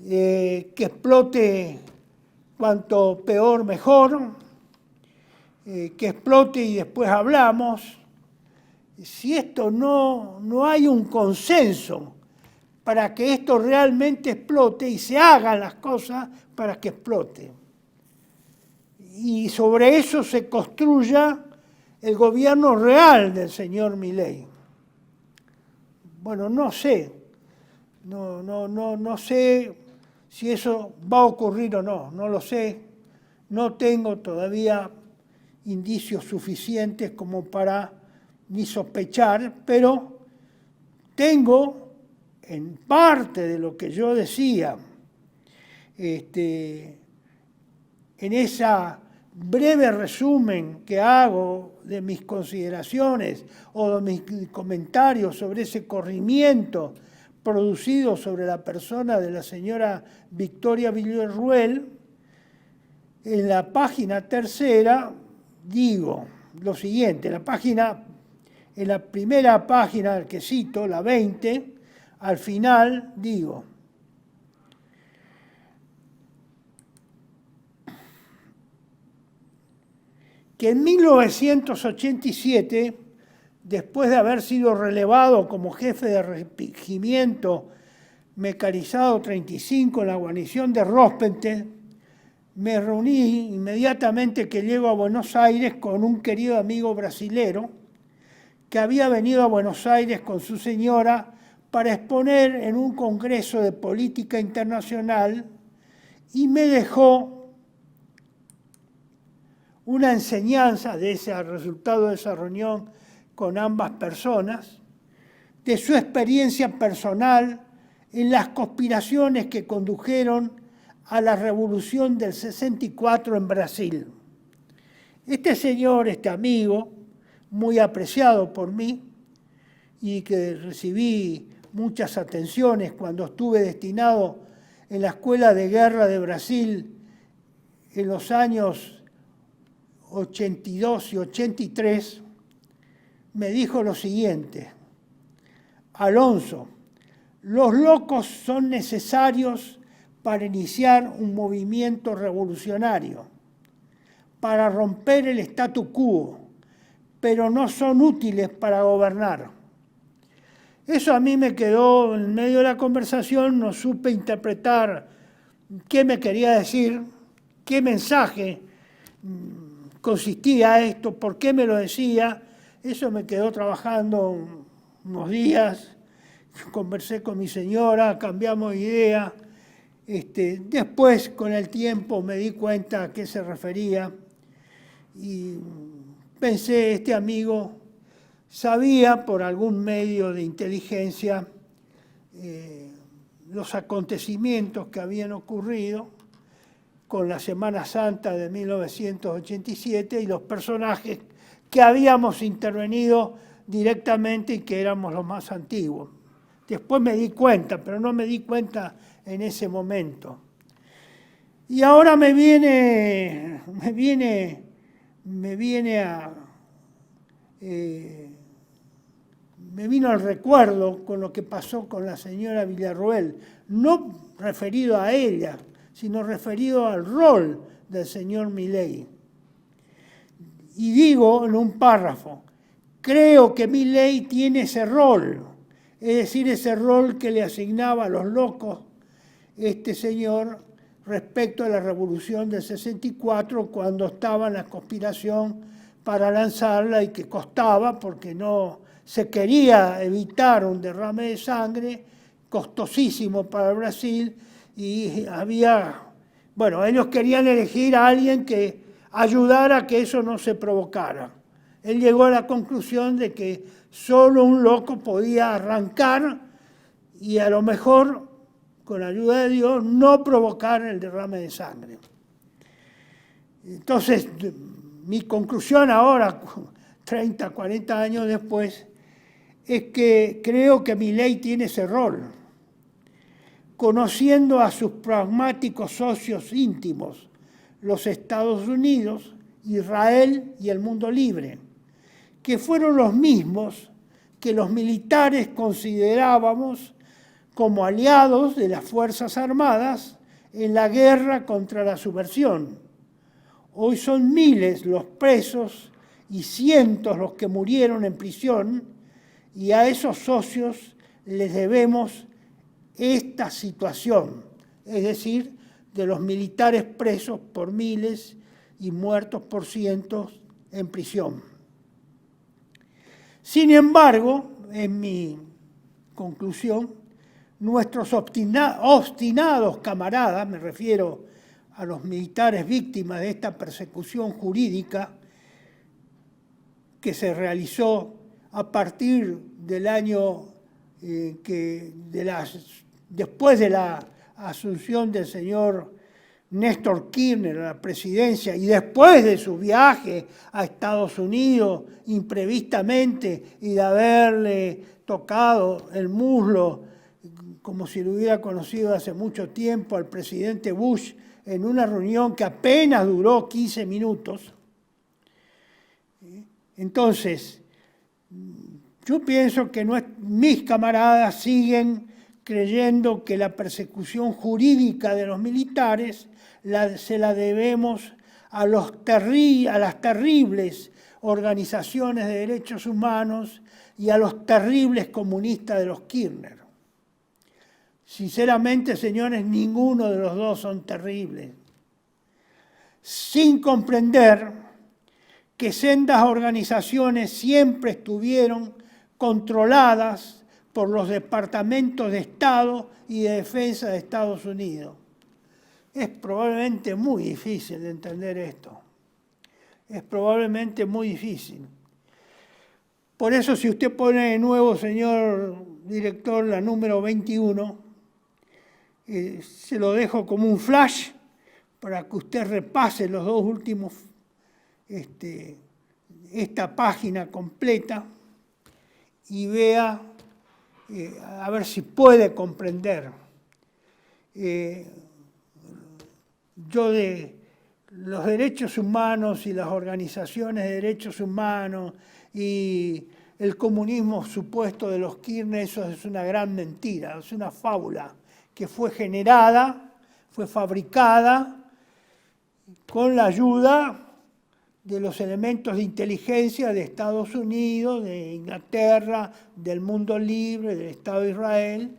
que explote cuanto peor mejor, que explote y después hablamos. Si esto no hay un consenso para que esto realmente explote y se hagan las cosas para que explote. Y sobre eso se construya el gobierno real del señor Milei. Bueno, no sé, no sé si eso va a ocurrir o no lo sé. No tengo todavía indicios suficientes como para ni sospechar, pero tengo en parte de lo que yo decía, en esa breve resumen que hago de mis consideraciones o de mis comentarios sobre ese corrimiento producido sobre la persona de la señora Victoria Villarruel, en la página tercera digo lo siguiente, en la primera página que cito, la 20, al final digo: que en 1987, después de haber sido relevado como jefe de regimiento mecanizado 35 en la guarnición de Rospente, me reuní inmediatamente que llego a Buenos Aires con un querido amigo brasilero que había venido a Buenos Aires con su señora para exponer en un congreso de política internacional y me dejó una enseñanza de ese resultado de esa reunión con ambas personas, de su experiencia personal en las conspiraciones que condujeron a la revolución del 64 en Brasil. Este señor, este amigo, muy apreciado por mí y que recibí muchas atenciones cuando estuve destinado en la Escuela de Guerra de Brasil en los años 82 y 83, me dijo lo siguiente: Alonso, los locos son necesarios para iniciar un movimiento revolucionario, para romper el statu quo, pero no son útiles para gobernar. Eso a mí me quedó en medio de la conversación, no supe interpretar qué me quería decir, qué mensaje consistía esto, por qué me lo decía. Eso me quedó trabajando unos días, conversé con mi señora, cambiamos de idea. Después, con el tiempo, me di cuenta a qué se refería y pensé, este amigo sabía por algún medio de inteligencia los acontecimientos que habían ocurrido con la Semana Santa de 1987 y los personajes que habíamos intervenido directamente y que éramos los más antiguos. Después me di cuenta, pero no me di cuenta en ese momento. Y ahora me vino al recuerdo con lo que pasó con la señora Villarruel, no referido a ella, sino referido al rol del señor Milei. Y digo en un párrafo, creo que Milei tiene ese rol, es decir, ese rol que le asignaba a los locos este señor respecto a la revolución del 64, cuando estaba en la conspiración para lanzarla y que costaba, porque no se quería evitar un derrame de sangre costosísimo para el Brasil, y ellos querían elegir a alguien que ayudara a que eso no se provocara. Él llegó a la conclusión de que solo un loco podía arrancar y a lo mejor, con ayuda de Dios, no provocar el derrame de sangre. Entonces, mi conclusión ahora, 30, 40 años después, es que creo que Milei tiene ese rol, conociendo a sus pragmáticos socios íntimos, los Estados Unidos, Israel y el mundo libre, que fueron los mismos que los militares considerábamos como aliados de las Fuerzas Armadas en la guerra contra la subversión. Hoy son miles los presos y cientos los que murieron en prisión, y a esos socios les debemos esta situación, es decir, de los militares presos por miles y muertos por cientos en prisión. Sin embargo, en mi conclusión, nuestros obstinados camaradas, me refiero a los militares víctimas de esta persecución jurídica que se realizó a partir del año después de la asunción del señor Néstor Kirchner a la presidencia y después de su viaje a Estados Unidos imprevistamente y de haberle tocado el muslo como si lo hubiera conocido hace mucho tiempo al presidente Bush en una reunión que apenas duró 15 minutos. Entonces, yo pienso que mis camaradas siguen creyendo que la persecución jurídica de los militares se la debemos a las terribles organizaciones de derechos humanos y a los terribles comunistas de los Kirchner. Sinceramente, señores, ninguno de los dos son terribles. Sin comprender que sendas organizaciones siempre estuvieron controladas por los departamentos de Estado y de Defensa de Estados Unidos. Es probablemente muy difícil de entender esto. Es probablemente muy difícil. Por eso, si usted pone de nuevo, señor director, la número 21, se lo dejo como un flash para que usted repase los dos últimos, esta página completa y vea, a ver si puede comprender. Yo de los derechos humanos y las organizaciones de derechos humanos y el comunismo supuesto de los Kirchner, eso es una gran mentira, es una fábula que fue generada, fue fabricada con la ayuda de los elementos de inteligencia de Estados Unidos, de Inglaterra, del mundo libre, del Estado de Israel.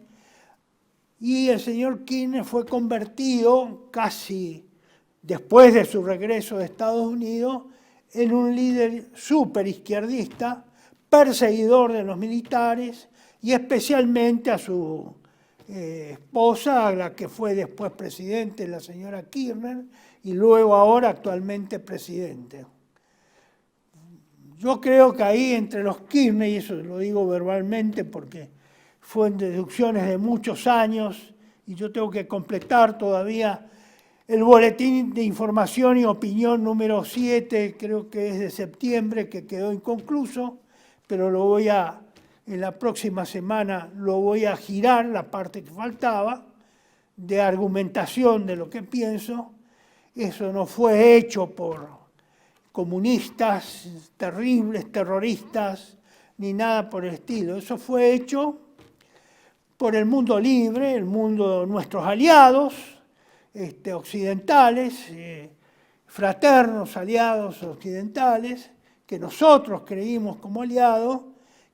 Y el señor Kirchner fue convertido casi después de su regreso de Estados Unidos en un líder súper izquierdista, perseguidor de los militares y especialmente a su esposa, la que fue después presidente, la señora Kirchner, y luego ahora actualmente presidente. Yo creo que ahí entre los Kirchner, y eso lo digo verbalmente porque fueron deducciones de muchos años, y yo tengo que completar todavía el boletín de información y opinión número 7, creo que es de septiembre, que quedó inconcluso, pero en la próxima semana lo voy a girar, la parte que faltaba, de argumentación de lo que pienso. Eso no fue hecho por comunistas terribles, terroristas, ni nada por el estilo. Eso fue hecho por el mundo libre, el mundo, nuestros aliados occidentales, fraternos aliados occidentales, que nosotros creímos como aliados,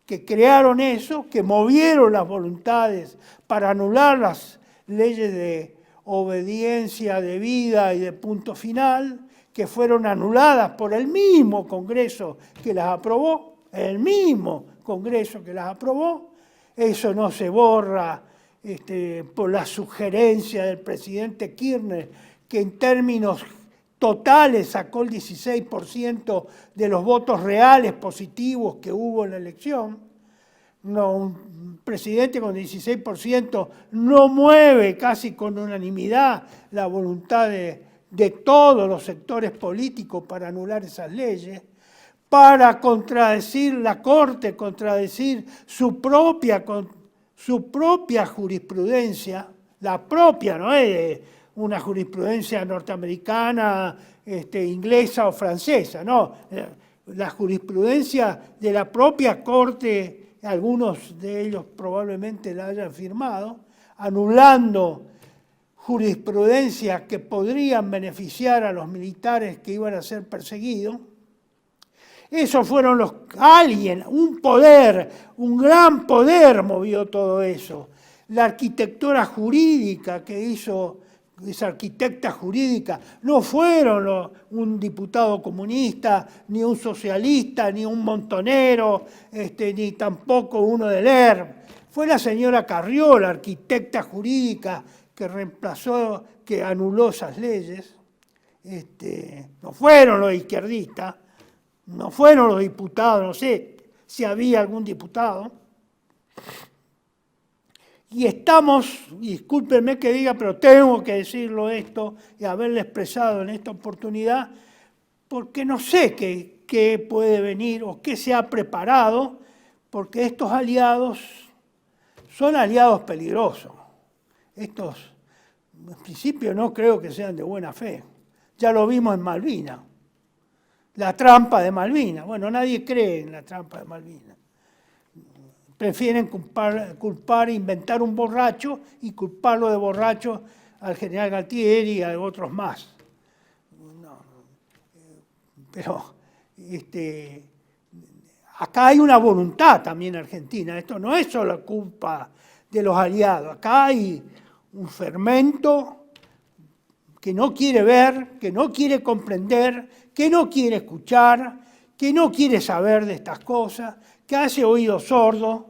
que crearon eso, que movieron las voluntades para anular las leyes de obediencia debida y de punto final, que fueron anuladas por el mismo Congreso que las aprobó, el mismo Congreso que las aprobó. Eso no se borra por la sugerencia del presidente Kirchner, que en términos totales sacó el 16% de los votos reales positivos que hubo en la elección. No, un presidente con 16% no mueve casi con unanimidad la voluntad de todos los sectores políticos para anular esas leyes, para contradecir la Corte, contradecir su propia jurisprudencia, la propia, no es una jurisprudencia norteamericana, inglesa o francesa, no, la jurisprudencia de la propia Corte, algunos de ellos probablemente la hayan firmado, anulando jurisprudencia que podrían beneficiar a los militares que iban a ser perseguidos. Esos fueron un poder, un gran poder movió todo eso. La arquitectura jurídica que hizo esa arquitecta jurídica, no fueron un diputado comunista, ni un socialista, ni un montonero, ni tampoco uno del ERP. Fue la señora Carrió, la arquitecta jurídica, que reemplazó, que anuló esas leyes. No fueron los izquierdistas, no fueron los diputados, no sé si había algún diputado. Y estamos, y discúlpenme que diga, pero tengo que decirlo esto y haberlo expresado en esta oportunidad, porque no sé qué puede venir o qué se ha preparado, porque estos aliados son aliados peligrosos. Estos, en principio, no creo que sean de buena fe. Ya lo vimos en Malvinas, la trampa de Malvinas. Bueno, nadie cree en la trampa de Malvinas. Prefieren culpar, inventar un borracho y culparlo de borracho al general Galtieri y a otros más. No, pero acá hay una voluntad también argentina. Esto no es solo culpa de los aliados. Acá hay un fermento que no quiere ver, que no quiere comprender, que no quiere escuchar, que no quiere saber de estas cosas, que hace oídos sordos.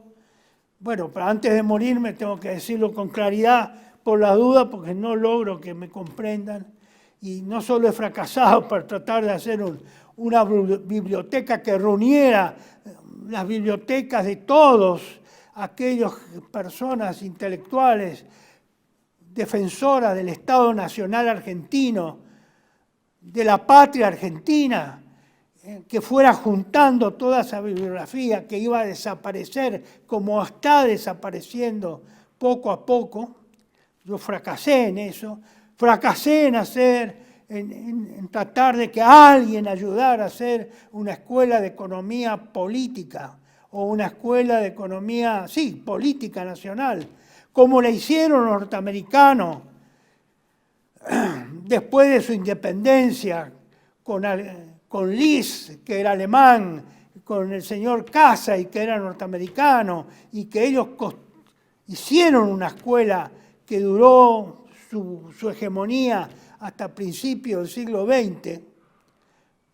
Bueno, pero antes de morirme tengo que decirlo con claridad, por la duda, porque no logro que me comprendan. Y no solo he fracasado para tratar de hacer una biblioteca que reuniera las bibliotecas de todos aquellas personas intelectuales, defensoras del Estado Nacional argentino, de la patria argentina, que fuera juntando toda esa bibliografía que iba a desaparecer como está desapareciendo poco a poco. Yo fracasé en eso, fracasé en tratar de que alguien ayudara a hacer una escuela de economía política o una escuela de economía, sí, política nacional, como la hicieron los norteamericanos después de su independencia con Lis, que era alemán, con el señor Casey, que era norteamericano, y que ellos hicieron una escuela que duró su hegemonía hasta principios del siglo XX.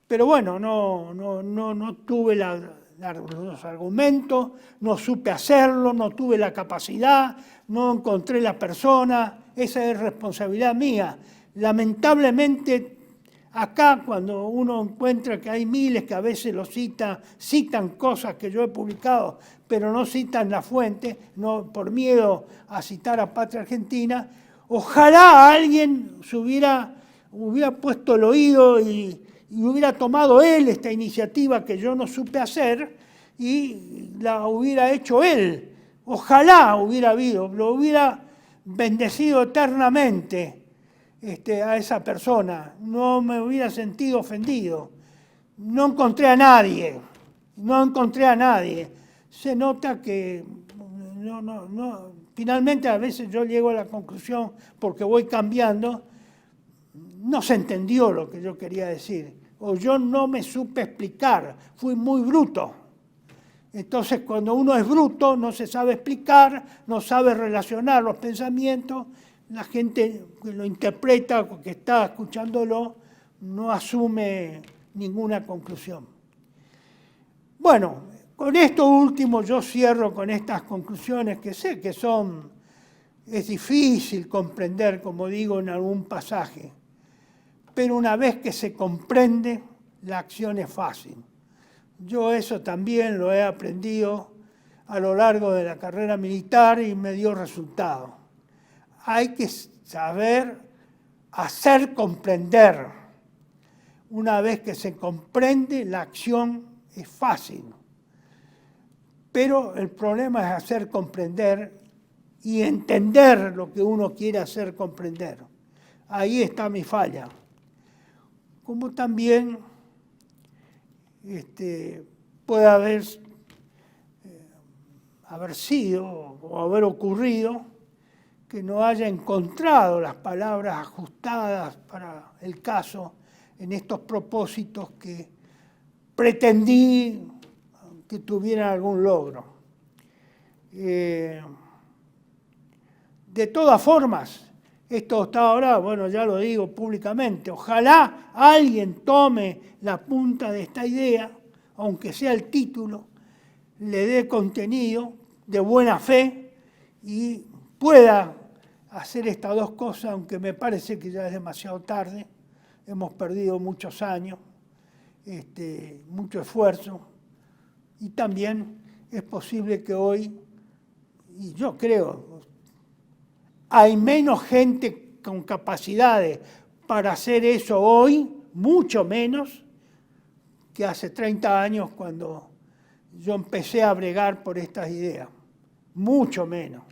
Pero bueno, no tuve los argumentos, no supe hacerlo, no tuve la capacidad, no encontré la persona, esa es responsabilidad mía. Lamentablemente, acá cuando uno encuentra que hay miles que a veces lo citan cosas que yo he publicado, pero no citan la fuente, no, por miedo a citar a Patria Argentina, ojalá alguien hubiera puesto el oído y hubiera tomado él esta iniciativa que yo no supe hacer y la hubiera hecho él. Ojalá hubiera habido, lo hubiera bendecido eternamente a esa persona, no me hubiera sentido ofendido. No encontré a nadie, Se nota que finalmente a veces yo llego a la conclusión, porque voy cambiando, no se entendió lo que yo quería decir, o yo no me supe explicar, fui muy bruto. Entonces, cuando uno es bruto, no se sabe explicar, no sabe relacionar los pensamientos, la gente que lo interpreta, que está escuchándolo, no asume ninguna conclusión. Bueno, con esto último yo cierro con estas conclusiones que sé que es difícil comprender, como digo en algún pasaje, pero una vez que se comprende, la acción es fácil. Yo eso también lo he aprendido a lo largo de la carrera militar y me dio resultado. Hay que saber hacer comprender. Una vez que se comprende, la acción es fácil. Pero el problema es hacer comprender y entender lo que uno quiere hacer comprender. Ahí está mi falla. Como también puede haber sido o haber ocurrido que no haya encontrado las palabras ajustadas para el caso en estos propósitos que pretendí que tuvieran algún logro. De todas formas, Esto está ahora, bueno, ya lo digo públicamente, ojalá alguien tome la punta de esta idea, aunque sea el título, le dé contenido de buena fe y pueda hacer estas dos cosas, aunque me parece que ya es demasiado tarde, hemos perdido muchos años, mucho esfuerzo, y también es posible que hoy, y yo creo, hay menos gente con capacidades para hacer eso hoy, mucho menos que hace 30 años cuando yo empecé a bregar por estas ideas, mucho menos.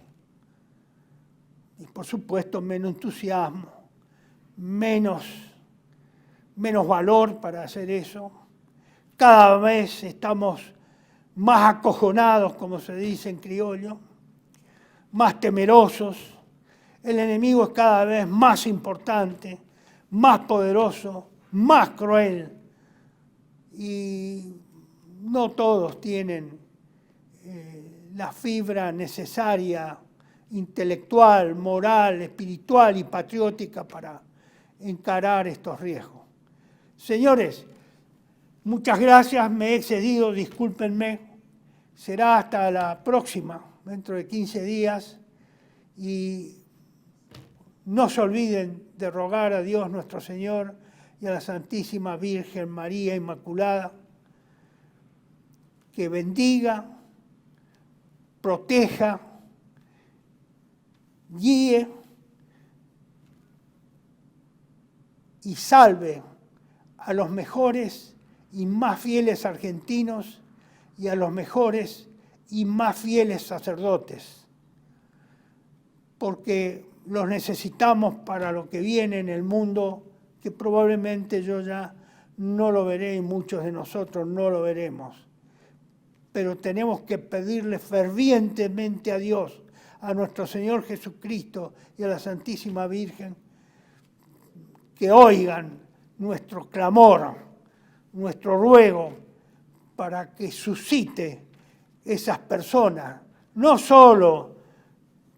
Y por supuesto menos entusiasmo, menos valor para hacer eso. Cada vez estamos más acojonados, como se dice en criollo, más temerosos. El enemigo es cada vez más importante, más poderoso, más cruel. Y no todos tienen la fibra necesaria, intelectual, moral, espiritual y patriótica para encarar estos riesgos. Señores, muchas gracias, me he excedido, discúlpenme. Será hasta la próxima, dentro de 15 días. Y no se olviden de rogar a Dios nuestro Señor y a la Santísima Virgen María Inmaculada que bendiga, proteja, guíe y salve a los mejores y más fieles argentinos y a los mejores y más fieles sacerdotes, porque los necesitamos para lo que viene en el mundo, que probablemente yo ya no lo veré y muchos de nosotros no lo veremos. Pero tenemos que pedirle fervientemente a Dios, a nuestro Señor Jesucristo y a la Santísima Virgen, que oigan nuestro clamor, nuestro ruego, para que suscite esas personas, no solo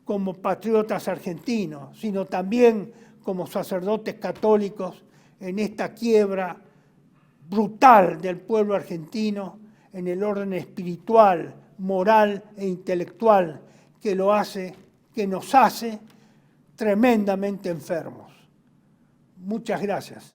como patriotas argentinos, sino también como sacerdotes católicos en esta quiebra brutal del pueblo argentino en el orden espiritual, moral e intelectual que nos hace tremendamente enfermos. Muchas gracias.